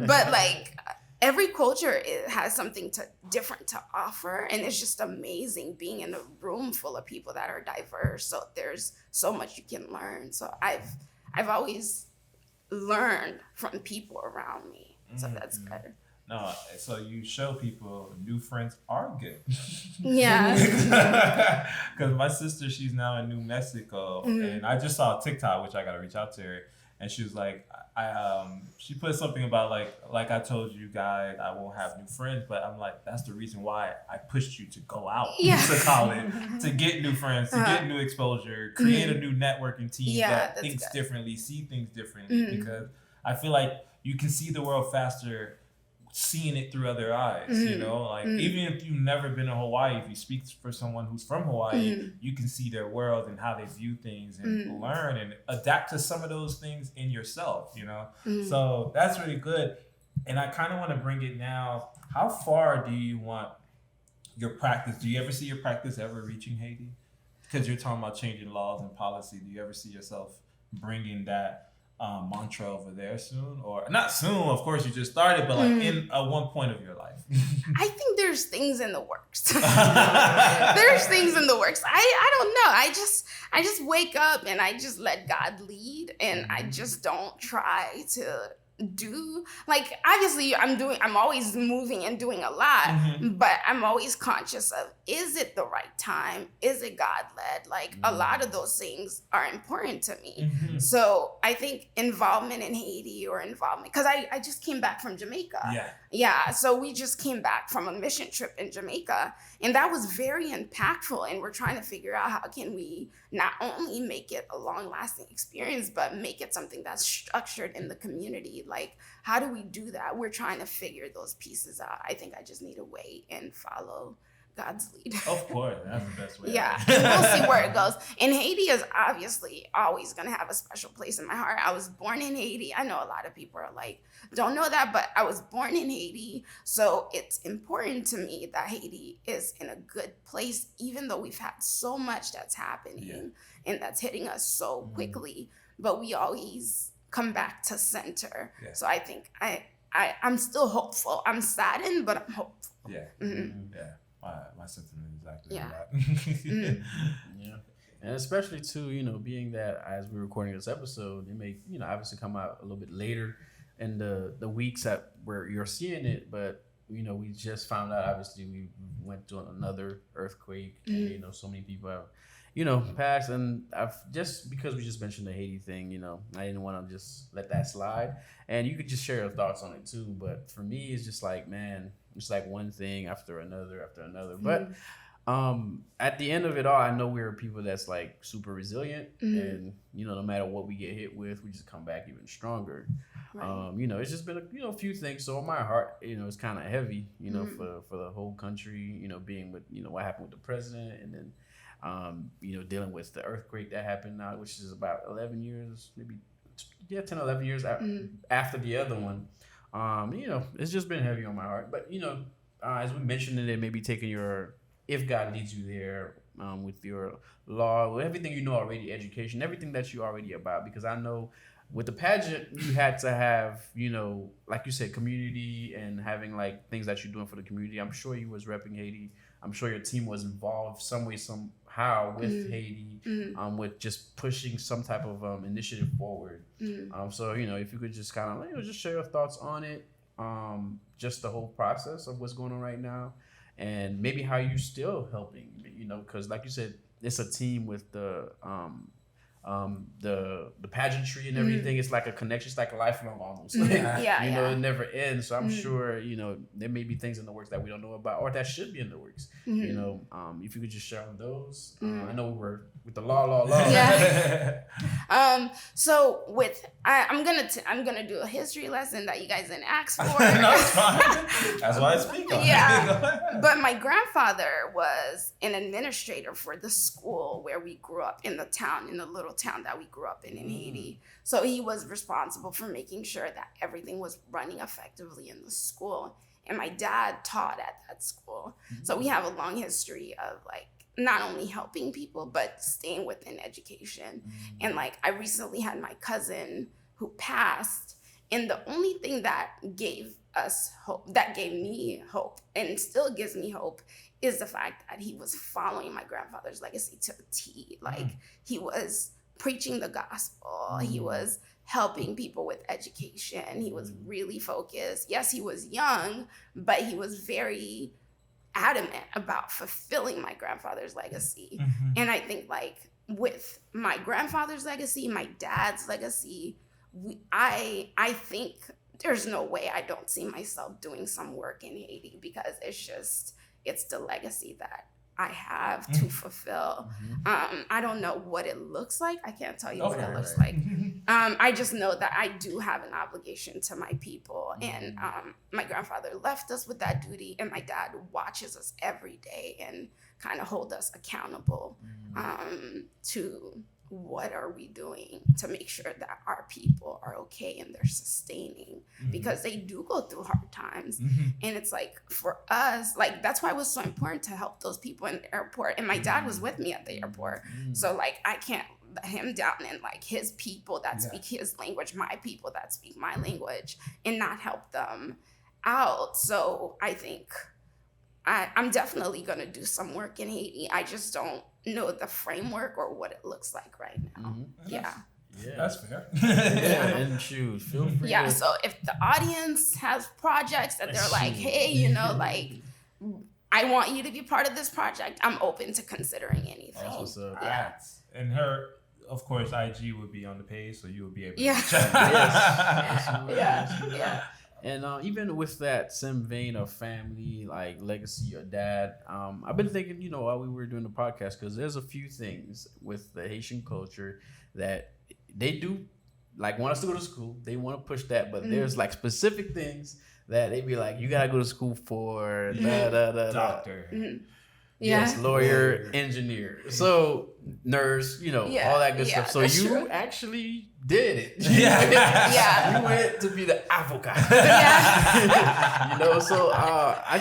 like every culture has something different to offer, and it's just amazing being in a room full of people that are diverse. So there's so much you can learn. So I've always learned from people around me. So that's good. No, so you show people new friends are good. Yeah. Because my sister, she's now in New Mexico, and I just saw a TikTok, which I gotta reach out to her, and she was like, she put something about like I told you guys, I won't have new friends, but I'm like, that's the reason why I pushed you to go out to college, to get new friends, to get new exposure, create a new networking team that thinks differently, see things differently, because I feel like you can see the world faster seeing it through other eyes, you know, like even if you've never been to Hawaii, if you speak for someone who's from Hawaii, you can see their world and how they view things and learn and adapt to some of those things in yourself, you know? So that's really good. And I kind of want to bring it now. How far do you want your practice? Do you ever see your practice ever reaching Haiti? Because you're talking about changing laws and policy. Do you ever see yourself bringing that mantra over there soon, or not soon? Of course, you just started, but like in one point of your life. I think there's things in the works. There's things in the works. I don't know. I just wake up and I just let God lead, and I just don't try to do, like, obviously I'm always moving and doing a lot, but I'm always conscious of, is it the right time? Is it God-led? Like a lot of those things are important to me. So I think involvement in Haiti or involvement, because I just came back from Jamaica. Yeah, so we just came back from a mission trip in Jamaica, and that was very impactful, and we're trying to figure out how can we not only make it a long-lasting experience, but make it something that's structured in the community. Like, how do we do that? We're trying to figure those pieces out. I think I just need to wait and follow God's lead. Of course, that's the best way. Yeah, and we'll see where it goes. And Haiti is obviously always going to have a special place in my heart. I was born in Haiti. I know a lot of people are like, don't know that, but I was born in Haiti. So it's important to me that Haiti is in a good place, even though we've had so much that's happening and that's hitting us so quickly. But we always come back to center. Yeah. So I think I'm still hopeful. I'm saddened, but I'm hopeful. Yeah. Yeah. My sentiment is exactly that. Yeah. And especially too, being that as we're recording this episode, it may, obviously come out a little bit later in the weeks that where you're seeing it, but we just found out, obviously we went through another earthquake and so many people have passed, and I've just, because we just mentioned the Haiti thing, I didn't want to just let that slide, and you could just share your thoughts on it too. But for me, it's just like, man, it's like one thing after another. But at the end of it all, I know we're people that's like super resilient, and no matter what we get hit with, we just come back even stronger. Right. It's just been a few things. So my heart, it's kind of heavy, for the whole country, being with what happened with the president, and then dealing with the earthquake that happened now, which is about 11 years, maybe 10, 11 years after the other one. It's just been heavy on my heart. But, as we mentioned it, maybe taking if God leads you there, with your law, with everything already, education, everything that you already about. Because I know with the pageant, you had to have, like you said, community and having like things that you're doing for the community. I'm sure you was repping Haiti. I'm sure your team was involved some way, somehow with Haiti, with just pushing some type of initiative forward. So, if you could just kind of, just share your thoughts on it, just the whole process of what's going on right now, and maybe how you still helping, because like you said, it's a team with the pageantry and everything. It's like a connection. It's like a lifelong almost. It never ends. So I'm sure, there may be things in the works that we don't know about, or that should be in the works. If you could just share on those. I know we were with the law. Yeah. So I'm gonna do a history lesson that you guys didn't ask for. No, it's fine. That's why I speak on it. Yeah. But my grandfather was an administrator for the school where we grew up, in the little town that we grew up in Haiti. So he was responsible for making sure that everything was running effectively in the school. And my dad taught at that school. So we have a long history of like not only helping people, but staying within education. And like I recently had my cousin who passed. And the only thing that gave us hope, that gave me hope and still gives me hope, is the fact that he was following my grandfather's legacy to a T. Like he was preaching the gospel. He was helping people with education. He was really focused. Yes, he was young, but he was very adamant about fulfilling my grandfather's legacy. And I think like with my grandfather's legacy, my dad's legacy, I think there's no way I don't see myself doing some work in Haiti, because it's the legacy that I have to fulfill. I don't know what it looks like. I can't tell you what it looks like. I just know that I do have an obligation to my people. And my grandfather left us with that duty, and my dad watches us every day and kind of hold us accountable to what are we doing to make sure that our people are okay and they're sustaining, because they do go through hard times. And it's like, for us, like, that's why it was so important to help those people in the airport. And my dad was with me at the airport. So like, I can't let him down, and like his people that speak his language, my people that speak my language, and not help them out. So I think I'm definitely going to do some work in Haiti. I just don't know the framework or what it looks like right now. Yeah, that's fair. And shoot, feel free. Yeah, so if the audience has projects that they're like, hey, like, I want you to be part of this project, I'm open to considering anything. And her, of course, IG would be on the page, so you would be able to check. Yeah. And even with that same vein of family, like legacy or dad, I've been thinking, while we were doing the podcast, because there's a few things with the Haitian culture that they do, like, want us to go to school. They want to push that, but there's like specific things that they be like, you gotta go to school for doctor. Yes, lawyer, engineer. So nurse, all that good stuff. So you actually did it. Yeah. You went to be the advocate. Yeah. So I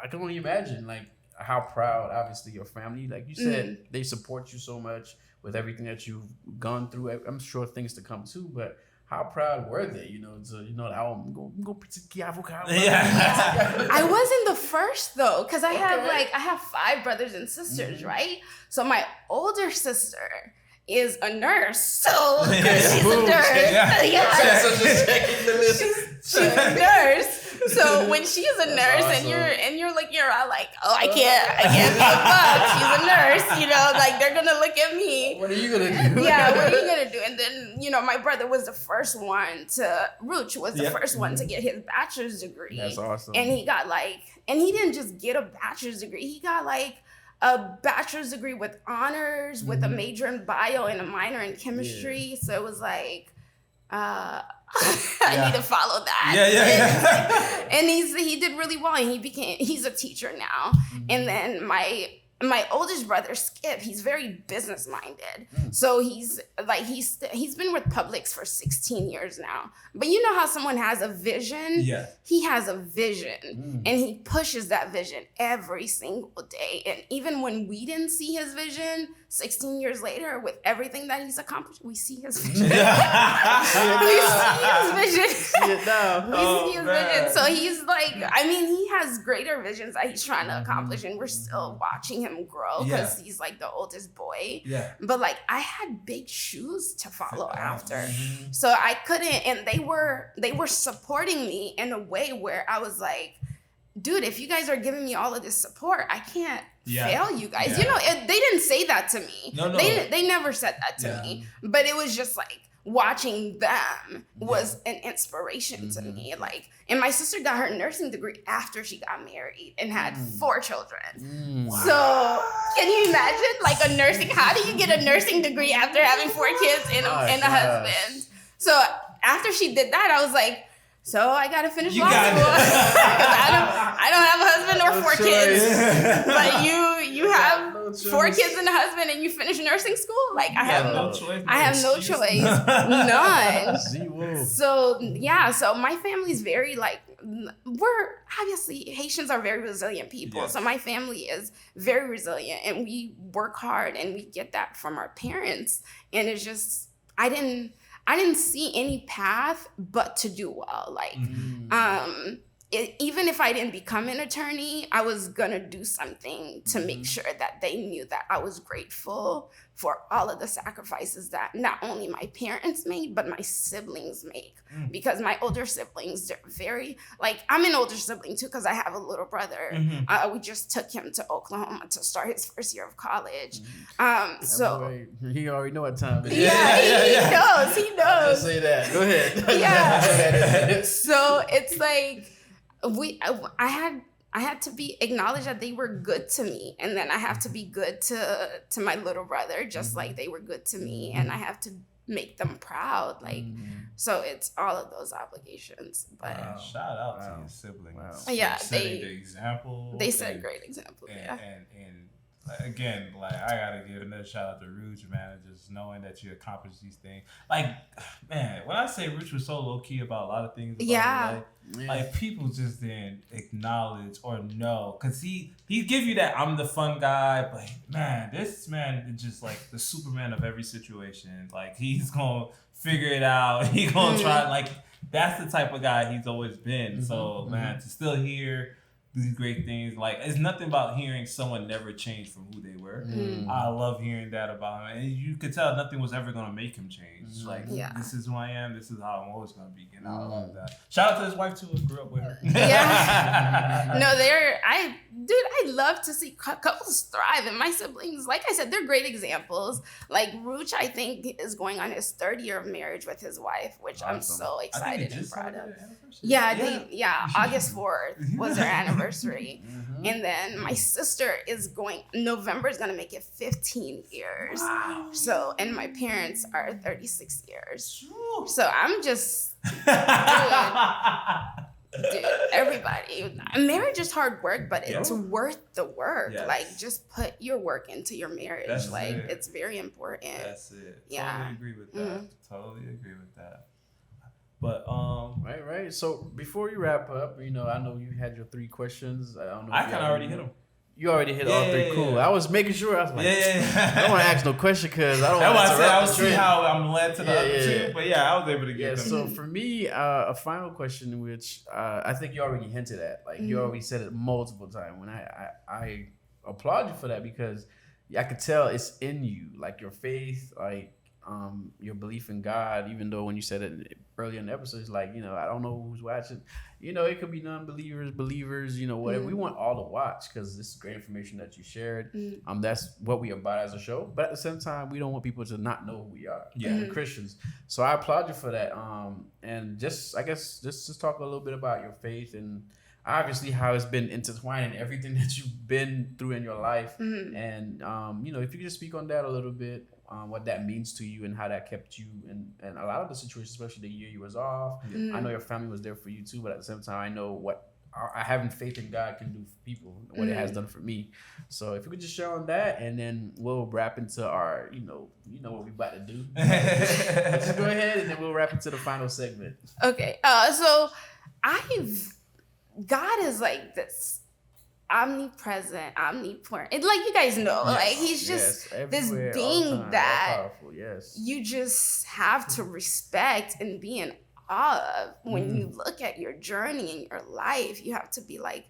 can only imagine like how proud, obviously, your family, like you said, they support you so much with everything that you've gone through. I'm sure things to come too, but how proud were they? I'm go pretty avocado. Yeah. I wasn't the first though, because I have 5 brothers and sisters, right? So my older sister is a nurse, so she's a nurse. Yeah. So just checking the list. She's a nurse. So when she's a nurse, awesome. and you're all like, oh, I can't be a fuck. She's a nurse, like they're gonna look at me. What are you gonna do? Yeah, what are you gonna do? And then my brother was the first one Ruch was the first one to get his bachelor's degree. That's awesome. And he got and he didn't just get a bachelor's degree. He got a bachelor's degree with honors, with a major in bio and a minor in chemistry. So it was like, I need to follow that. And he did really well, and he's a teacher now. And then my oldest brother Skip, he's very business minded. So he's been with Publix for 16 years now. But you know how someone has a vision? Yeah. He has a vision, and he pushes that vision every single day. And even when we didn't see his vision, 16 years later, with everything that he's accomplished, we see his vision. We see his vision. See it now. We see his vision. So he's he has greater visions that he's trying to accomplish, and we're still watching him grow because he's the oldest boy. Yeah. But I had big shoes to follow after. So I couldn't, and they were supporting me in a way where I was like, dude, if you guys are giving me all of this support, I can't fail you guys. They didn't say that to me. No. They never said that to me. But it was just watching them was an inspiration to me. And my sister got her nursing degree after she got married and had 4 children. Wow. So can you imagine a nursing? How do you get a nursing degree after having 4 kids and a husband? So after she did that, I was like, so I gotta finish law school because I don't have a husband or 4 kids. But you have 4 kids and a husband, and you finish nursing school. I have no choice. I have no choice. None. So my family's very we're obviously Haitians are very resilient people. So my family is very resilient, and we work hard, and we get that from our parents. And it's just I didn't see any path but to do well. Even if I didn't become an attorney, I was gonna do something to make sure that they knew that I was grateful for all of the sacrifices that not only my parents made, but my siblings make. Because my older siblings, they're very, I'm an older sibling too, because I have a little brother. We just took him to Oklahoma to start his first year of college. So he already know what time it is. Yeah, he knows. Let's say that. Go ahead. Yeah. So it's I had to be acknowledged that they were good to me, and then I have to be good to my little brother, just like they were good to me, and I have to make them proud. So it's all of those obligations. But shout out to your siblings. Wow. Yeah, setting the example. They set a great example. And again, I gotta give another shout out to Ruch, man. Just knowing that you accomplished these things. Man, when I say Ruch was so low key about a lot of things, people just didn't acknowledge or know, cause he give you that I'm the fun guy, but man, this man is just the Superman of every situation. He's gonna figure it out. He gonna try. That's the type of guy he's always been. So man, to still hear these great things, it's nothing about hearing someone never change from who they were. I love hearing that about him, and you could tell nothing was ever gonna make him change. This is who I am, this is how I'm always gonna be, and I love that. Shout out to his wife too, I grew up with her. I love to see couples thrive, and my siblings, like I said, they're great examples. Ruch, I think, is going on his 3rd year of marriage with his wife, which I'm so excited and proud of. August 4th was their anniversary. And then my sister November is gonna make it 15 years. Wow. So, and my parents are 36 years. So I'm just Dude, everybody. Marriage is hard work, but it's Yeah. worth the work. Yes. Like, just put your work into your marriage. That's like, it. it's very important. That's it. Yeah. Totally agree with that. Mhm. Totally agree with that. But Right. So before you wrap up, I know you had your 3 questions. I don't know. I if you kind of already hit them. You already hit all 3. Yeah. Cool. I was making sure. I was like, I don't want to ask no question because I don't That's want why to I said I interrupt was the see trend. how I'm led to the other Yeah. 2. But yeah, I was able to Yeah, get them. so for me, a final question, which I think you already hinted at, like you already said it multiple times. When I applaud you for that because I could tell it's in you, like your faith, like your belief in God. Even though when you said it earlier in the episode, it's like I don't know who's watching. It could be non-believers, believers. Whatever. We want all to watch because this is great information that you shared. That's what we about as a show. But at the same time, we don't want people to not know who we are. Yeah. We're Christians. So I applaud you for that. And just talk a little bit about your faith and obviously how it's been intertwined in everything that you've been through in your life. And if you could just speak on that a little bit, what that means to you and how that kept you in a lot of the situations, especially the year you was off. I know your family was there for you too, but at the same time, I know what having faith in God can do for people, what it has done for me. So if you could just share on that, and then we'll wrap into our, what we about to do. Let's just go ahead, and then we'll wrap into the final segment. Okay. So God is like this omnipresent, omnipotent. Like you guys know, like he's just this everywhere, all the being time, that all powerful, yes. you just have to respect and be in awe of. When you look at your journey in your life, you have to be like,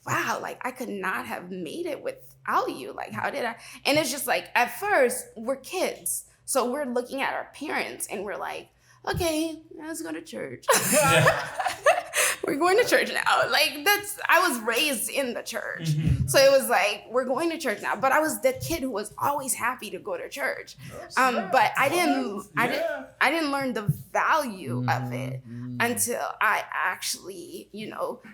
wow, like I could not have made it without you. Like, how did I? And it's just like, at first, we're kids. So we're looking at our parents and we're like, okay, let's go to church. We're going to church now. Like I was raised in the church. So it was like, we're going to church now. But I was the kid who was always happy to go to church. But I didn't learn the value of it until I actually,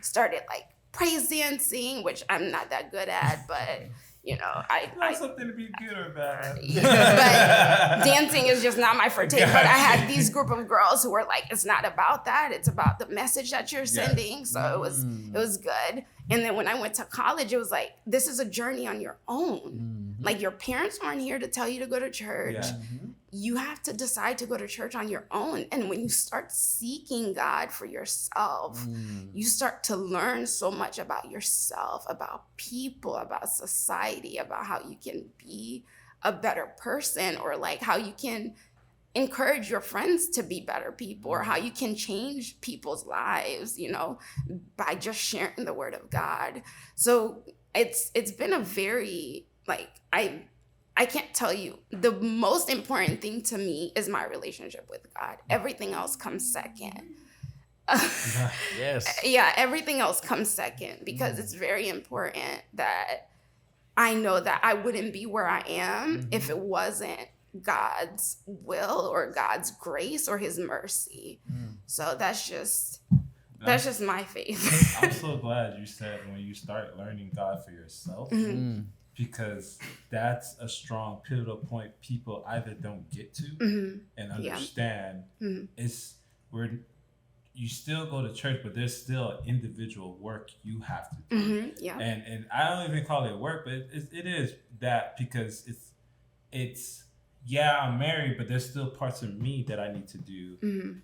started like praise dancing, which I'm not that good at, but Not something to be good or bad. But dancing is just not my forte. Gotcha. But I had these group of girls who were like, it's not about that. It's about the message that you're sending. Yes. So it was good. And then when I went to college, it was like, this is a journey on your own. Like your parents aren't here to tell you to go to church. Yeah. You have to decide to go to church on your own. And when you start seeking God for yourself, you start to learn so much about yourself, about people, about society, about how you can be a better person, or like how you can encourage your friends to be better people, or how you can change people's lives, by just sharing the word of God. So it's been a very, like, I can't tell you, the most important thing to me is my relationship with God. Everything else comes second. Yes. Yeah, everything else comes second because it's very important that I know that I wouldn't be where I am if it wasn't God's will or God's grace or his mercy. So that's just my faith. I'm so glad you said when you start learning God for yourself, because that's a strong pivotal point people either don't get to and understand. It's where you still go to church, but there's still individual work you have to do. And I don't even call it work, but it is that, because it's I'm married, but there's still parts of me that I need to do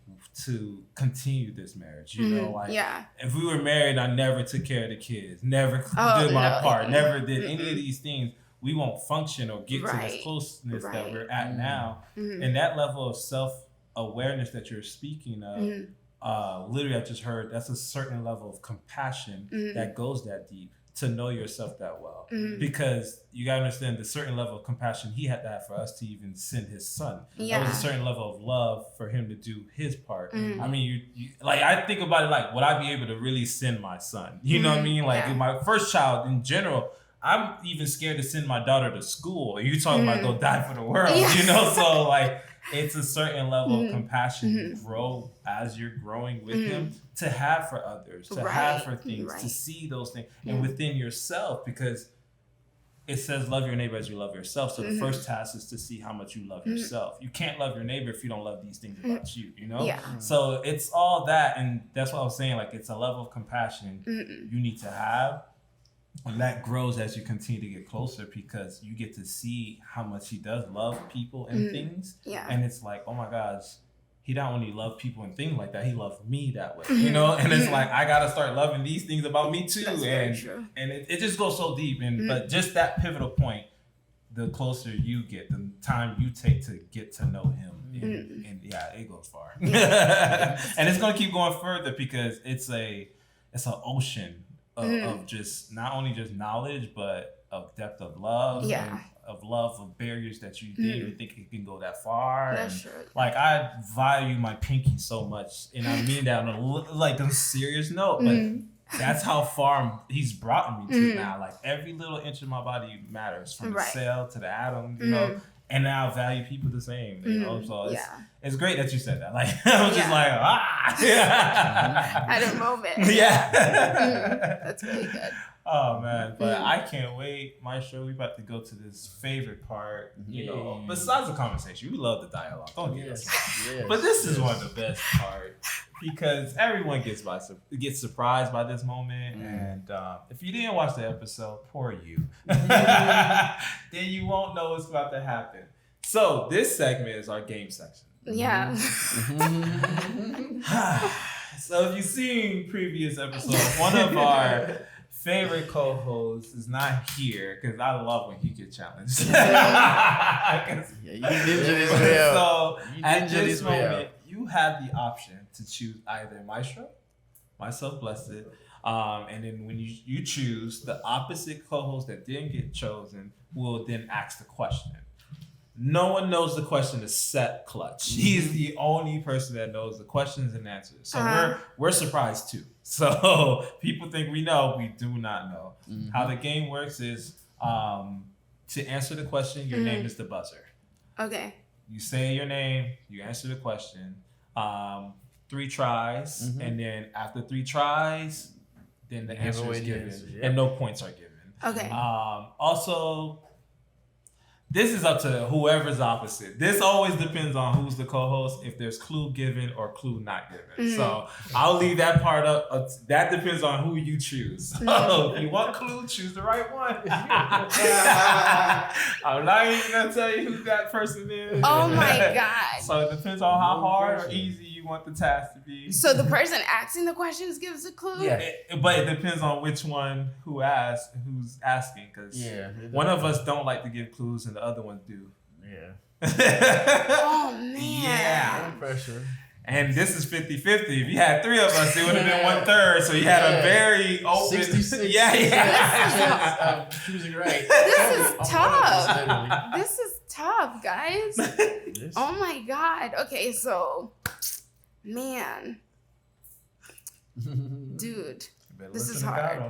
to continue this marriage. If we were married, I never took care of the kids, never did my part, never did any of these things. We won't function or get to this closeness that we're at now. And that level of self-awareness that you're speaking of, literally I just heard, that's a certain level of compassion that goes that deep. To know yourself that well, because you gotta understand the certain level of compassion he had to have for us to even send his son. That was a certain level of love for him to do his part. I mean, you like, I think about it like, would I be able to really send my son? You know what I mean? Like my first child in general, I'm even scared to send my daughter to school. And you talking about go die for the world, So like, it's a certain level of compassion you grow as you're growing with him, to have for others, to have for things, to see those things, and within yourself, because it says love your neighbor as you love yourself. So the first task is to see how much you love yourself. You can't love your neighbor if you don't love these things about you, you know? Yeah. So it's all that. And that's what I was saying. Like, it's a level of compassion you need to have. And that grows as you continue to get closer because you get to see how much he does love people and things. Yeah. And it's like, oh my gosh, he not only love people and things like that, he loved me that way, you know? And it's like, I got to start loving these things about me too. That's very true. And it just goes so deep. And but just that pivotal point, the closer you get, the time you take to get to know him. And yeah, it goes far. And it's going to keep going further because it's an ocean of just not only just knowledge, but of depth of love. Yeah. Of barriers that you didn't even think it can go that far. That's true. Like, I value my pinky so much, and I mean that on a serious note. But that's how far he's brought me to now. Like, every little inch of my body matters, from the cell to the atom, you know. And now I value people the same, you know. So it's great that you said that. Like, I was just like, at a moment. Yeah. That's really good. Oh man, but I can't wait. Maestro, we about to go to this favorite part. You know, besides the conversation, we love the dialogue. Don't get us wrong. But this is one of the best parts because everyone gets surprised by this moment. And if you didn't watch the episode, poor you. Then you won't know what's about to happen. So this segment is our game section. Yeah. So if you've seen previous episodes, one of our favorite co-host is not here because I love when he gets challenged. You ninja this way out. So at this moment, you have the option to choose either Maestro, myself blessed, and then when you choose, the opposite co-host that didn't get chosen will then ask the question. No one knows the question except Clutch. He's the only person that knows the questions and answers. So we're surprised too. So people think we know, we do not know. How the game works is to answer the question, your name is the buzzer. Okay. You say your name, you answer the question. 3 tries, and then after 3 tries, then the answer is given, and no points are given. Okay. Also, this is up to whoever's opposite. This always depends on who's the co-host, if there's clue given or clue not given. So I'll leave that part up. That depends on who you choose. So if you want clue, choose the right one. I'm not even going to tell you who that person is. Oh my God. So it depends on how hard or easy you want the task to be. So the person asking the questions gives a clue? Yeah, but it depends on which one who's asking. Because one of us don't like to give clues and the other ones do. Oh man. Yeah. No pressure. And this is 50-50. If you had 3 of us, it would have been 1/3. So you had a very open. 66. Choosing right. This is tough. This is tough, guys. Oh my God. Okay, so, man, dude. This is hard.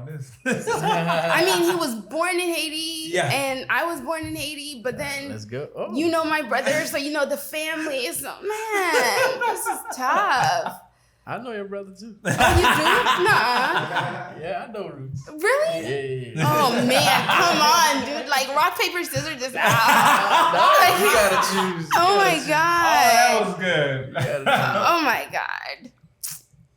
I mean, he was born in Haiti, and I was born in Haiti, but then let's go. Oh. You know my brother, so you know the family. So, man, this is tough. I know your brother too. Oh, you do? Nah. Yeah, I know Roots. Really? Yeah. Oh man, come on, dude! Like rock, paper, scissors, just out. No, you gotta choose. Oh my Oh, God. that was good. Oh my God.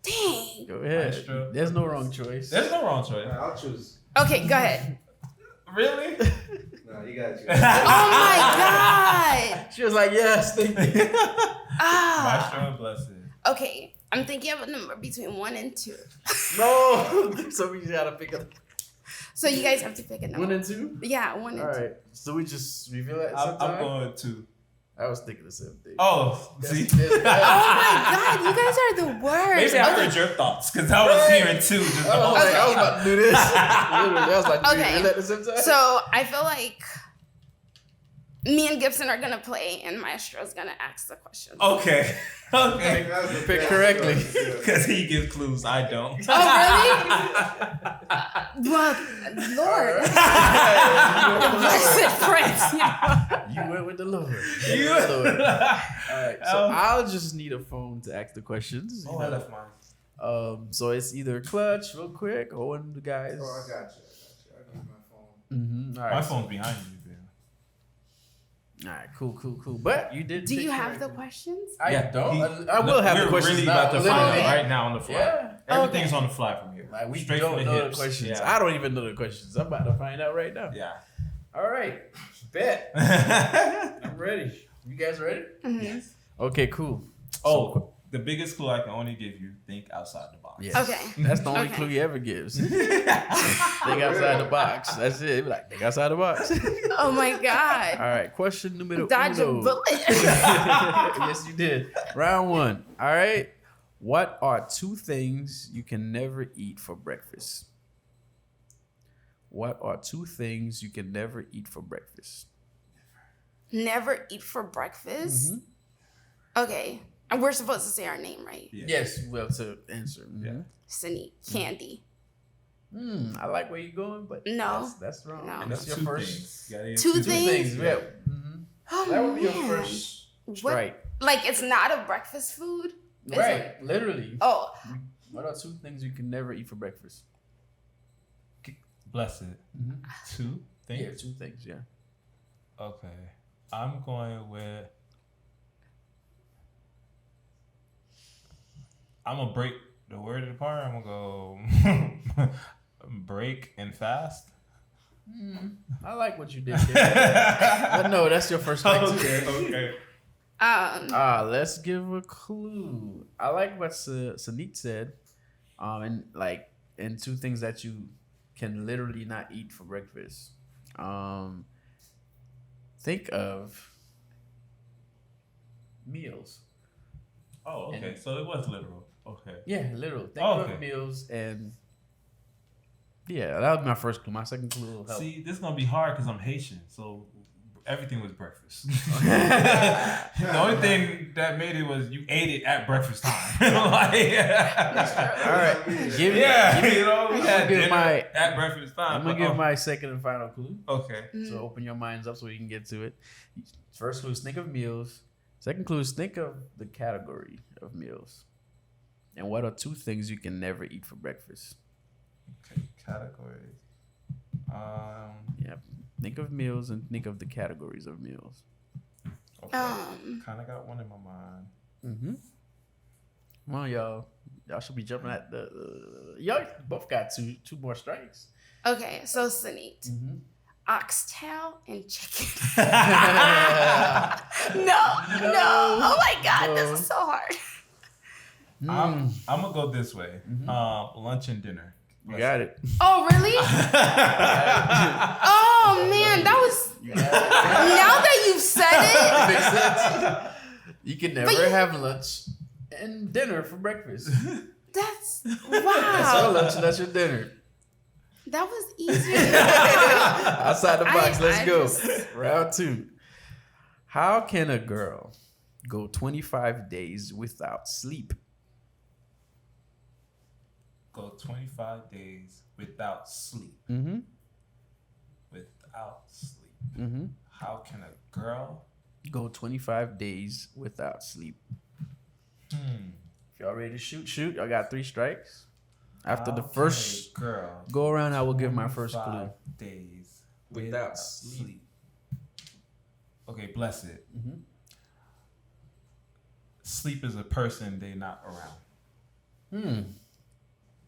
Dang. Go ahead. Maestro. There's no wrong choice. There's no wrong choice. I'll choose. Okay, go ahead. Really? No, you gotta choose. Oh my God. She was like, yes, thank you. Ah. Maestro and Blessed. Okay, I'm thinking of a number between 1 and 2. No. So we just gotta pick up. So you guys have to pick a number. 1 and 2? Yeah, 1 and 2. All right. So we just reveal that I'm sometime? going 2. I was thinking the same thing. Oh, see? Oh my God, you guys are the worst. Maybe I heard your thoughts because I was hearing 2 just the whole I was time. about to do this. Literally, I was like, Okay. okay. At the same time? So I feel like me and Gibson are gonna play, and Maestro's gonna ask the questions. Okay. Okay. Pick correctly. Because he gives clues, I don't. Oh really? Well, Lord, blessed friends. You went with the Lord. You- All right. So I'll just need a phone to ask the questions. Oh, I left mine. So it's either Clutch, real quick, or one of the guys. Oh, I got you. I got my phone. All right. My phone's behind you, man. All right, cool. But you did. Do take you have care the of it. questions? I don't. I will have the questions. We're really now. about to find Okay. out right now on the fly. Yeah. Everything's on the fly from here. Like we Straight don't from the know hips. the questions. Yeah. I don't even know the questions. I'm about to find out right now. Yeah. All right. Bet. I'm ready. You guys ready? Yes. Okay, cool. Oh, the biggest clue I can only give you: think outside the box. Yes. Okay. That's the only Okay. clue he ever gives. Think outside the box. That's it. He be like, think outside the box. Oh my All God. right, question numero Dodge a uno. bullet. Yes, you did. Round one. All right. What are two things you can never eat for breakfast? What are two things you can never eat for breakfast? Never eat for breakfast. Okay. And we're supposed to say our name, right? Yeah. Yes, well, to answer. Yeah. Sanite. Candy. I like where you're going, but No. that's wrong. No. And that's your two first things. You gotta get Two two things? things. Yeah. Oh, That would be your man. first What? strike. Like it's not a breakfast food? Is Right, it? literally. Oh, What are two things you can never eat for breakfast? Bless it. Two things. Yeah, two things. Yeah. Okay. I'm going with. I'm gonna break the word apart. I'm gonna go break and fast. I like what you did there. But no, that's your first strike. Okay. Okay. Let's give a clue. I like what Sanit said. And like, and two things that you can literally not eat for breakfast. Think of meals. Oh, okay. And- So it was literal. Okay. Yeah, literal. Think Okay. of meals and yeah, that was my first clue. My second clue will help. See, this is gonna be hard because I'm Haitian, so everything was breakfast. The only thing that made it was you ate it at breakfast time. Like, All right, give yeah, give me- you know, we I'm had gonna give dinner my- at breakfast time. I'm gonna but, give my second and final clue. Okay. So open your minds up so we can get to it. First clue is think of meals. Second clue is think of the category of meals. And what are two things you can never eat for breakfast? Okay. Categories. Yeah. Think of meals and think of the categories of meals. Okay. Kind of got one in my mind. Mm-hmm. Come on, y'all. Y'all should be jumping at the. Y'all both got two more strikes. okay. So Sanite. Mm-hmm. Oxtail and chicken. No. Oh my God, No. this is so hard. I'm gonna go this way. Lunch and dinner. You got it. Oh really? Oh man, that was. You got it. Now that you've said it, Makes sense. You can never you- have lunch and dinner for breakfast. that's That's your wow. lunch and that's your dinner. That was easier. Outside the box, let's I go. just- Round two. How can a girl go 25 days without sleep? Go 25 days without sleep. Mm-hmm. Without sleep. Mm-hmm. How can a girl? Go 25 days without sleep. If y'all ready to shoot. I got 3 strikes. After the How can first a girl go around, I will give my first 25 clue. days Without sleep. Okay, bless it. Mm-hmm. Sleep is a person they not around.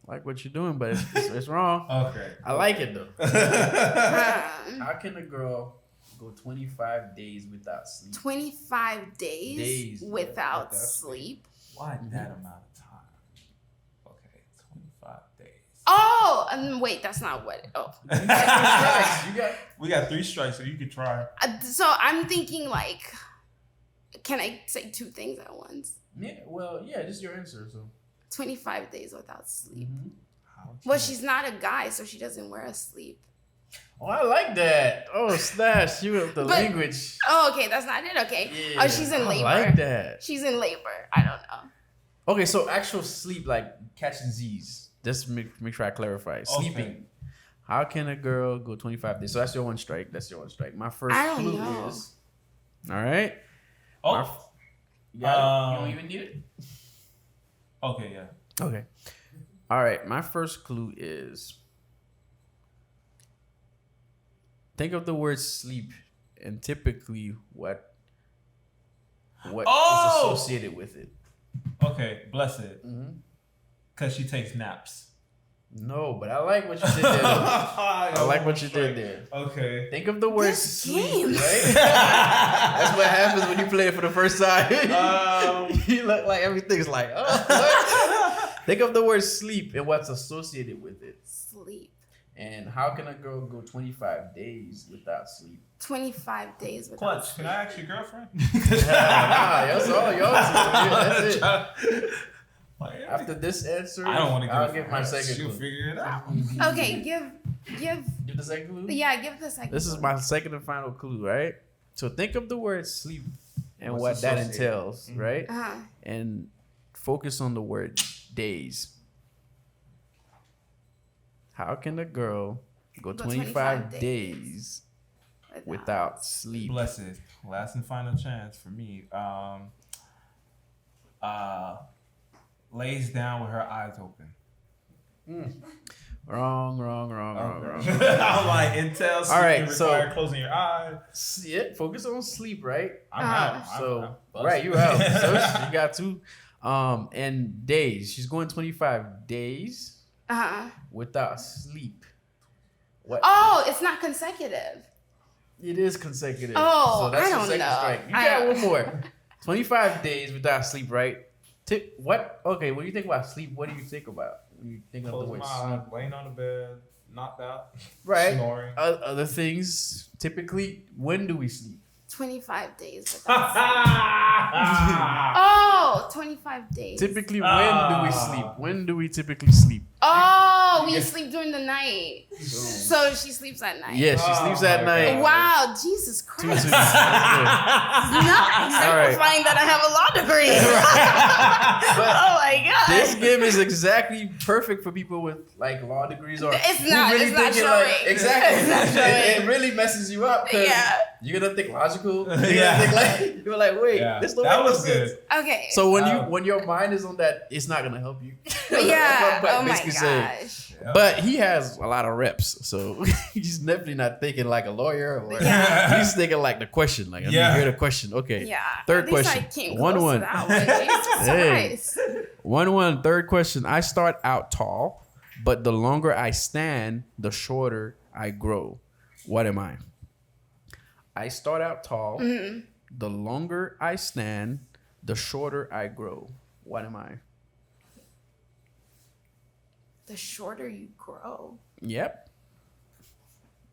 Like what you're doing, but it's wrong. Okay. I like it though. Um, How can a girl go 25 days without sleep? 25 days, Days without without sleep. Why that amount of time? Okay, 25 days. Oh, wait, that's not what. We got 3 strikes, so you can try. So I'm thinking like, can I say 2 things at once? Yeah, just your answer. So 25 days without sleep. How can Well, a- she's not a guy, so she doesn't wear a sleep. Oh, I like that. Oh, Slash, you have the But- language. Oh, okay, that's not it. Okay. Yeah, Oh, she's in labor. I like that. She's in labor. I don't know. Okay, so actual sleep, like catching Z's. Just make sure I clarify. Sleeping. How can a girl go 25 days? So that's your one strike. My first I don't clue know. is. All right. Oh, You got it? You don't even need it? okay, yeah. Okay. All right. My first clue is Think of the word sleep and typically what is associated with it. Okay, blessed. Because she takes naps. No, but I like what you did there. I like what you did there. Okay. Think of the word sleep, right? That's what happens when you play it for the first time. You look like everything's like, oh, what? Think of the word sleep and what's associated with it. Sleep. And how can a girl go 25 days without sleep? 25 days without Clutch, sleep. can I ask your girlfriend? That's all yours. That's it. Like, After this answer, I don't want to I'll give my second She'll clue. figure it out. Okay, give. Give the second clue? Yeah, give the second. This is clue. my second and final clue, right? So think of the word sleep and What's what that associated? entails, right? And focus on the word days. How can a girl go 25 days without sleep? Blessed. Last and final chance for me. Lays down with her eyes open. Wrong. I'm like, intel. All right, require so closing your eyes. yeah, focus on sleep, right? I'm out. So I'm right, you out. So you got two. And days. She's going 25 days without sleep. What? Oh, it's not consecutive. It is consecutive. Oh, so that's I your don't second know. strike. You got one more. 25 days without sleep, right? What? Okay, when you think about sleep, what do you think about? When you think of the Close word my sleep, eyes, laying on the bed, knocked out, right? snoring. Other things. Typically, when do we sleep? 25 days without sleep. Oh, 25 days. Typically, when do we sleep? When do we typically sleep? Oh, we sleep during the night. So she sleeps at night. Yeah, she sleeps at night. Wow, Jesus Christ. Two. Not exemplifying that I have a law degree. Oh my God. This game is exactly perfect for people with like law degrees or It's not thinking showing. exactly. It's not showing. It really messes you up because Yeah. you're gonna think logical. You're Yeah. gonna think like you're like, wait, this don't that make no was sense. good. Okay. So when your mind is on that, it's not gonna help you. Yeah. That's what I'm Oh my basically saying. gosh. But he has a lot of reps, so he's definitely not thinking like a lawyer. Or he's thinking like the question. Like, I hear the question. Okay. Yeah. Third At least question. I came 1-1. close to that one. Jesus Hey. Christ. 1-1. Third question. I start out tall, but the longer I stand, the shorter I grow. What am I? I start out tall. The longer I stand, the shorter I grow. What am I? The shorter you grow. Yep.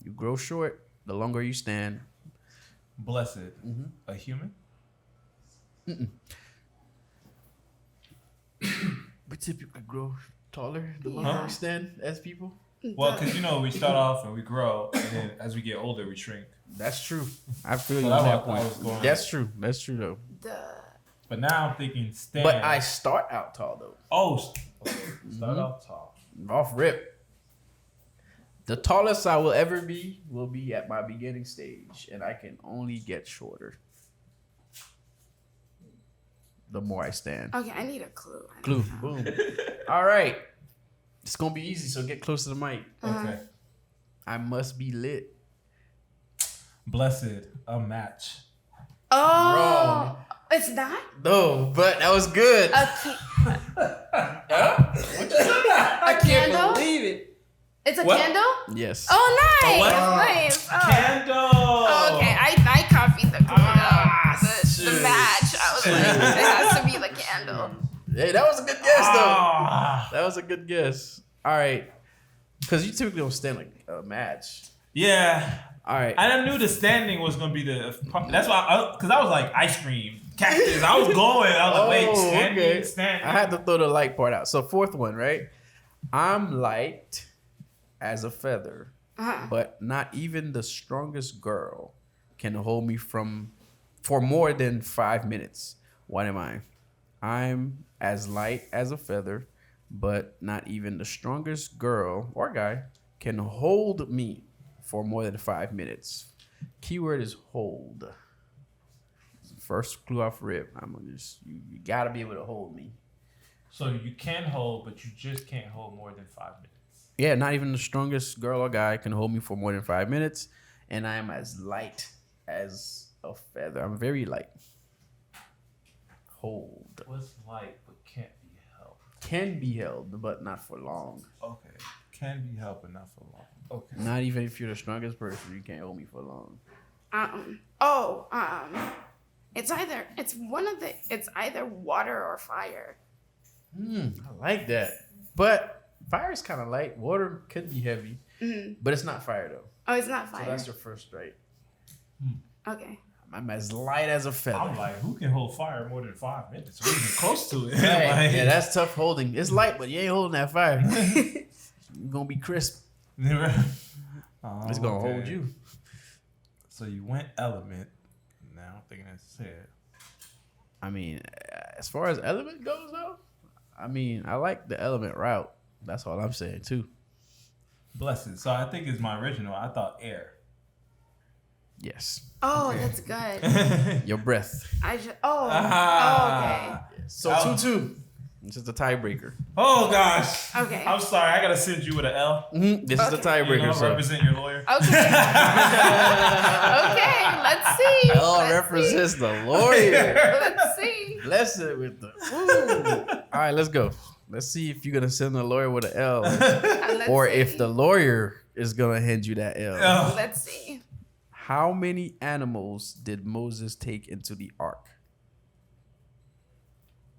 You grow short the longer you stand. Blessed. A human? We typically grow taller the longer we stand as people. Well, because we start off and we grow, and then as we get older, we shrink. That's true. I feel you So on that's that what I point. was going That's true. That's true though. But now I'm thinking stand. But I start out tall though. Start off tall. Off rip. The tallest I will ever be will be at my beginning stage, and I can only get shorter the more I stand. Okay, I need a clue. Clue. Boom. All right. It's gonna be easy, so get close to the mic. Okay. I must be lit. Blessed. A match. Oh, Wrong. it's not? No, but that was good. A candle? Believe it. It's a What? candle? Yes. Oh, nice. what? Nice. Oh. Candle. Oh, okay, I copied the clue. The shoot. match. I was like, it has to be the candle. Hey, that was a good guess, though. That was a good guess. All right. Because you typically don't stand like a match. Yeah. All right. And I knew the standing was gonna be the. That's why, because I was like ice cream, cactus. I was going. I was like, wait, standing, standing. I had to throw the light part out. So fourth one, right? I'm light as a feather, but not even the strongest girl can hold me for more than 5 minutes. What am I? I'm as light as a feather, but not even the strongest girl or guy can hold me for more than 5 minutes. Keyword is hold. First clue off rip. I'm gonna you gotta be able to hold me. So you can hold, but you just can't hold more than 5 minutes. Yeah, not even the strongest girl or guy can hold me for more than 5 minutes. and I am as light as a feather. I'm very light. Hold. What's light but can't be held? Can be held, but not for long. Okay. Can be held but not for long. Okay. Not even if you're the strongest person, you can't hold me for long. It's either water or fire. I like that. But fire is kind of light. Water could be heavy, but it's not fire though. Oh, it's not fire. So that's your first right. Okay. I'm as light as a feather. I'm like, who can hold fire more than 5 minutes? We're even close to it. Right. Like- Yeah, that's tough holding. It's light, but you ain't holding that fire. You're gonna be crisp. Oh, It's gonna okay. hold you. So you went element. Now I'm thinking that's it. I mean, as far as element goes, though, I mean, I like the element route. That's all I'm saying too. Blessed. So I think it's my original. I thought air. Yes, Oh, that's good. your breath. Okay. So Oh. 2-2. This is the tiebreaker. Oh gosh. Okay. I'm sorry. I gotta send you with an L. This is the Okay. You tiebreaker. know, So represent your lawyer. Okay. Okay, let's see. L Let's represents the lawyer. Let's see. Bless it with the. Ooh. All right, let's go. Let's see if you're gonna send the lawyer with an L, Let's or see. if the lawyer is gonna hand you that L. Oh. Let's see. How many animals did Moses take into the ark?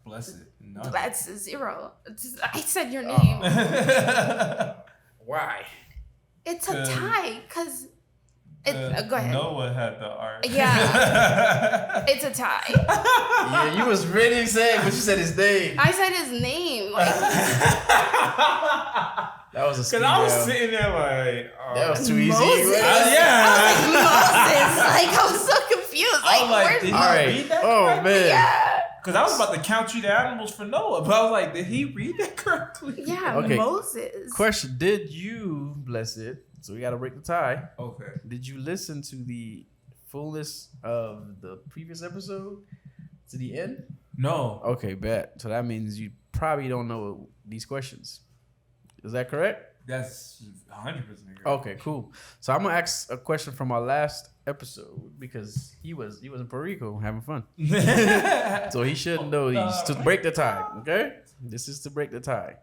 Blessed. No. That's 0. I said your name. Why? It's a tie, because go ahead. Noah had the ark. Yeah. It's a tie. Yeah, you was ready to say it, but you said his name. I said his name. Like, That was a Because I was sitting there like, oh. That was too easy. Moses. yeah. Moses. Like, I was so confused. I was like, where's did he All right. read that Oh correctly? man. Yeah. Because I was about to count you the animals for Noah, but I was like, did he read that correctly? Yeah, Okay. Moses. Question: did you, bless it? So we got to break the tie. Okay. Did you listen to the fullness of the previous episode to the end? No. Okay, bet. So that means you probably don't know these questions. Is that correct? That's 100% correct. Okay, cool. So I'm gonna ask a question from our last episode because he was in Puerto Rico having fun, so he should know these to break the tie. Okay, this is to break the tie.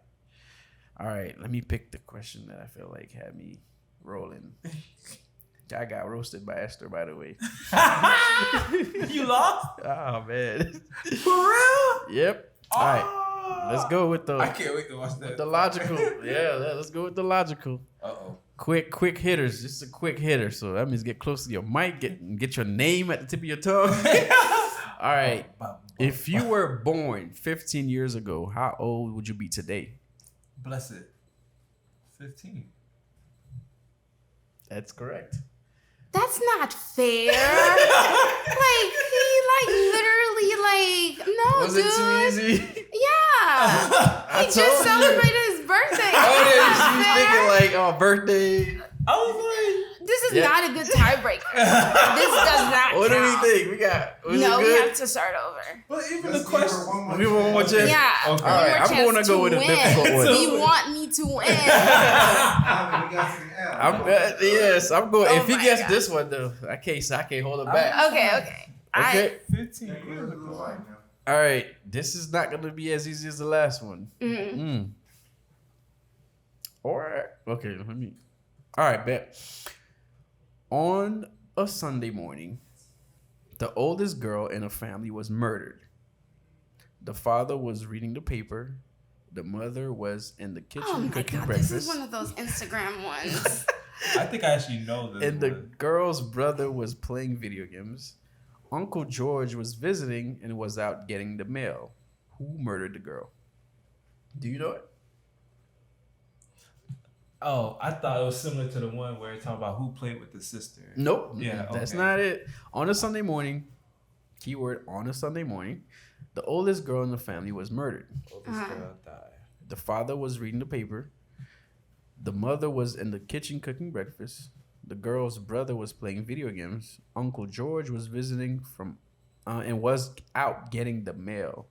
All right, let me pick the question that I feel like had me rolling. I got roasted by Esther, by the way. You lost? Oh man. For real? Yep. All right. Let's go with I can't wait to watch that. the logical. Yeah, let's go with the logical. Uh-oh. Quick hitters. Just a quick hitter. So that means get close to your mic. Get your name at the tip of your tongue. All right. If you were born 15 years ago, how old would you be today? Blessed. 15. That's correct. That's not fair. Like, he, literally, no, Was dude. it too easy? Yeah. He told just you. celebrated his birthday. Oh, That's yeah, not you fair. thinking like, oh, birthday. I was This is Yeah. not a good tiebreaker. This does not What do count. we think? Was No, it we good? have to start over. but even Let's the give her question. one more We want one more chance. chance. Yeah. Okay. One All right, more I'm chance gonna go to with a win. difficult one. You want me to win. Now we got some L. Yes, I'm going. Oh if he my gets God. this one though, I can't hold it back. Okay. Okay. 15 Take years it to the ago. light now. All right. This is not gonna be as easy as the last one. Or okay, let me. All right, bet. On a Sunday morning, the oldest girl in a family was murdered. The father was reading the paper. The mother was in the kitchen Oh my cooking God, breakfast. this is one of those Instagram ones. I think I actually know this. And the one. girl's brother was playing video games. Uncle George was visiting and was out getting the mail. Who murdered the girl? Do you know it? Oh, I thought it was similar to the one where it's talking about who played with the sister. Nope. Yeah, That's okay. not it. On a Sunday morning, keyword on a Sunday morning, the oldest girl in the family was murdered. Oldest girl died. The father was reading the paper. The mother was in the kitchen cooking breakfast. The girl's brother was playing video games. Uncle George was visiting from and was out getting the mail.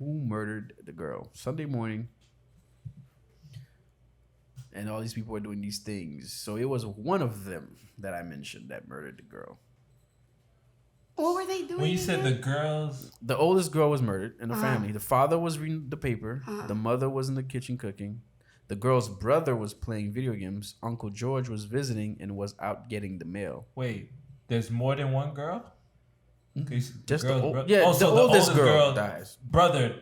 Who murdered the girl? Sunday morning. and all these people were doing these things. So it was one of them that I mentioned that murdered the girl. What were they doing? When you said again? the girls, The oldest girl was murdered in the family. The father was reading the paper. The mother was in the kitchen cooking. The girl's brother was playing video games. Uncle George was visiting and was out getting the mail. wait, there's more than one girl? Just girl's the, bro- yeah, oh, the so oldest girl dies. Brother.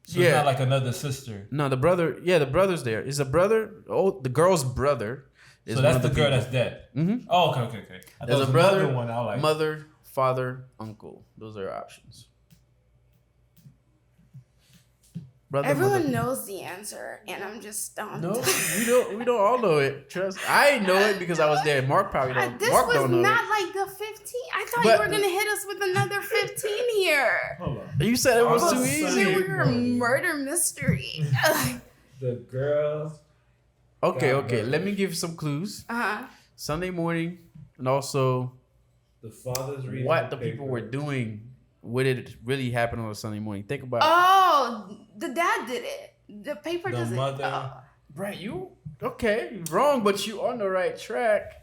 So Yeah. it's not like another sister. No, the brother. Yeah, the brother's there. Is the brother? Oh, the girl's brother. Is So one that's of the girl people. that's dead. Mm-hmm. Oh, okay. I thought There's it a was brother, another one. I was like, mother, father, uncle. Those are your options. Brother, Everyone mother. knows the answer, and I'm just stumped. No, we don't. We don't all know it. Trust. I know it because I was there. Mark probably don't. This Mark was don't know not it. like the 15. I thought But- you were gonna hit us with another 15 here. hold on. You said it was I'm too not easy. saying- We were a murder mystery. The girls. Okay, God, okay. bro. Let me give you some clues. Uh-huh. Sunday morning, and also The father's reading what the people were doing. What did really happen on a Sunday morning? Think about. Oh, the dad did it. The paper The doesn't. mother. Oh. Right, you okay? Wrong, but you on the right track.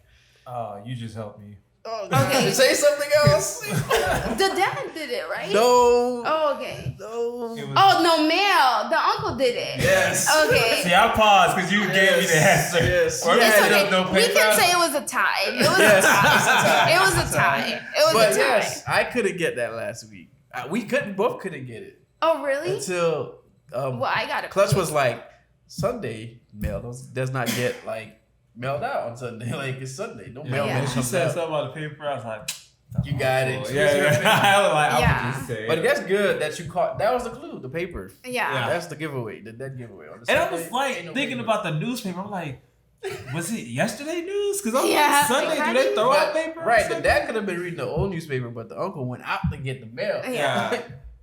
You just helped me. Oh, Okay. Say something else. The dad did it, right? No. Oh, okay. No. It was, Oh no, Mel. The uncle did it. Yes. Okay. See, I paused because you gave me the answer. Yes. Or Yes. It's you okay. had no We paper. can say it was a tie. It was Yes. a tie. It was a tie. It was But a tie. yes, I couldn't get that last week. We both couldn't get it Oh really? until Well, I got it. Clutch was like Sunday mail does not get like mailed out on Sunday. Like it's Sunday, no mail. Yeah. man She comes said out. something about the paper. I was like, You got it. Yeah. I was like, I Yeah. would just say. But that's good that you caught. That was the clue. The paper. Yeah. That's the giveaway. The dead giveaway. On the And I Sunday, was like ain't no thinking paper. about the newspaper. I'm like, was it yesterday news? Because I'm Yeah, like, Sunday, do they throw out But- paper? on right. The Sunday? dad could have been reading the old newspaper, but the uncle went out to get the mail. Yeah.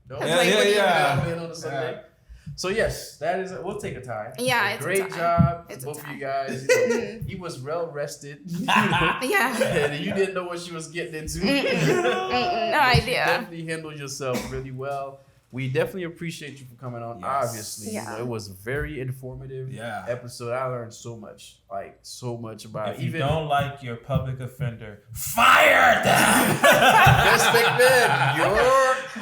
Don't Yeah, play yeah, with the yeah. mailman on a Sunday. So yes, that is. We'll take a tie. Yeah, it's a great tie. job, It's a both of tie. you guys. You know, he was well rested. Yeah. And you didn't know what she was getting into. No idea. Definitely handled yourself really well. We definitely appreciate you for coming on. Yes. Obviously, Yeah. it was a very informative Yeah. episode. I learned so much, about If you even don't like your public offender, fire them. Miss McMahon, you're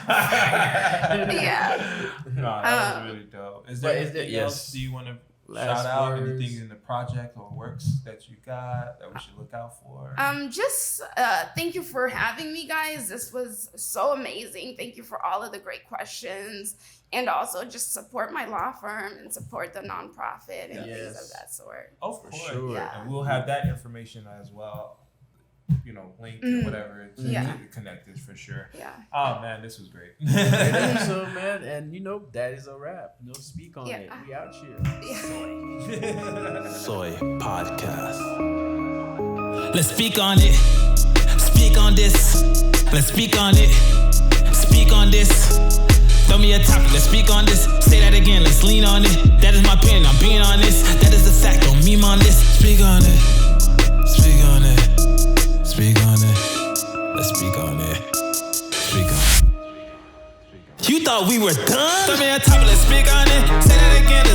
fired. Yeah. No, that was really dope. Is there But is there- anything yes. else? Do you want to Last shout out words. anything in the project or works that you got that we should look out for? Just thank you for having me, guys. This was so amazing. Thank you for all of the great questions, and also just support my law firm and support the nonprofit and things Yes. of that sort. Of For course. sure. Yeah. And we'll have that information as well. Linked or whatever to Yeah. connected for sure. Yeah. Oh man, this was great. Great episode, man. And that is a wrap. Speak on Yeah. it. We out here. Soy Podcast. Let's speak on it. Speak on this. Let's speak on it. Speak on this. Throw me a topic. Let's speak on this. Say that again. Let's lean on it. That is my opinion. I'm being honest. That is a fact. Don't meme on this. Speak on it. Speak on it. Speak on it. Let's speak on it. Speak on it. You thought we were done? Throw me a topic. Let's speak on it. Say that again.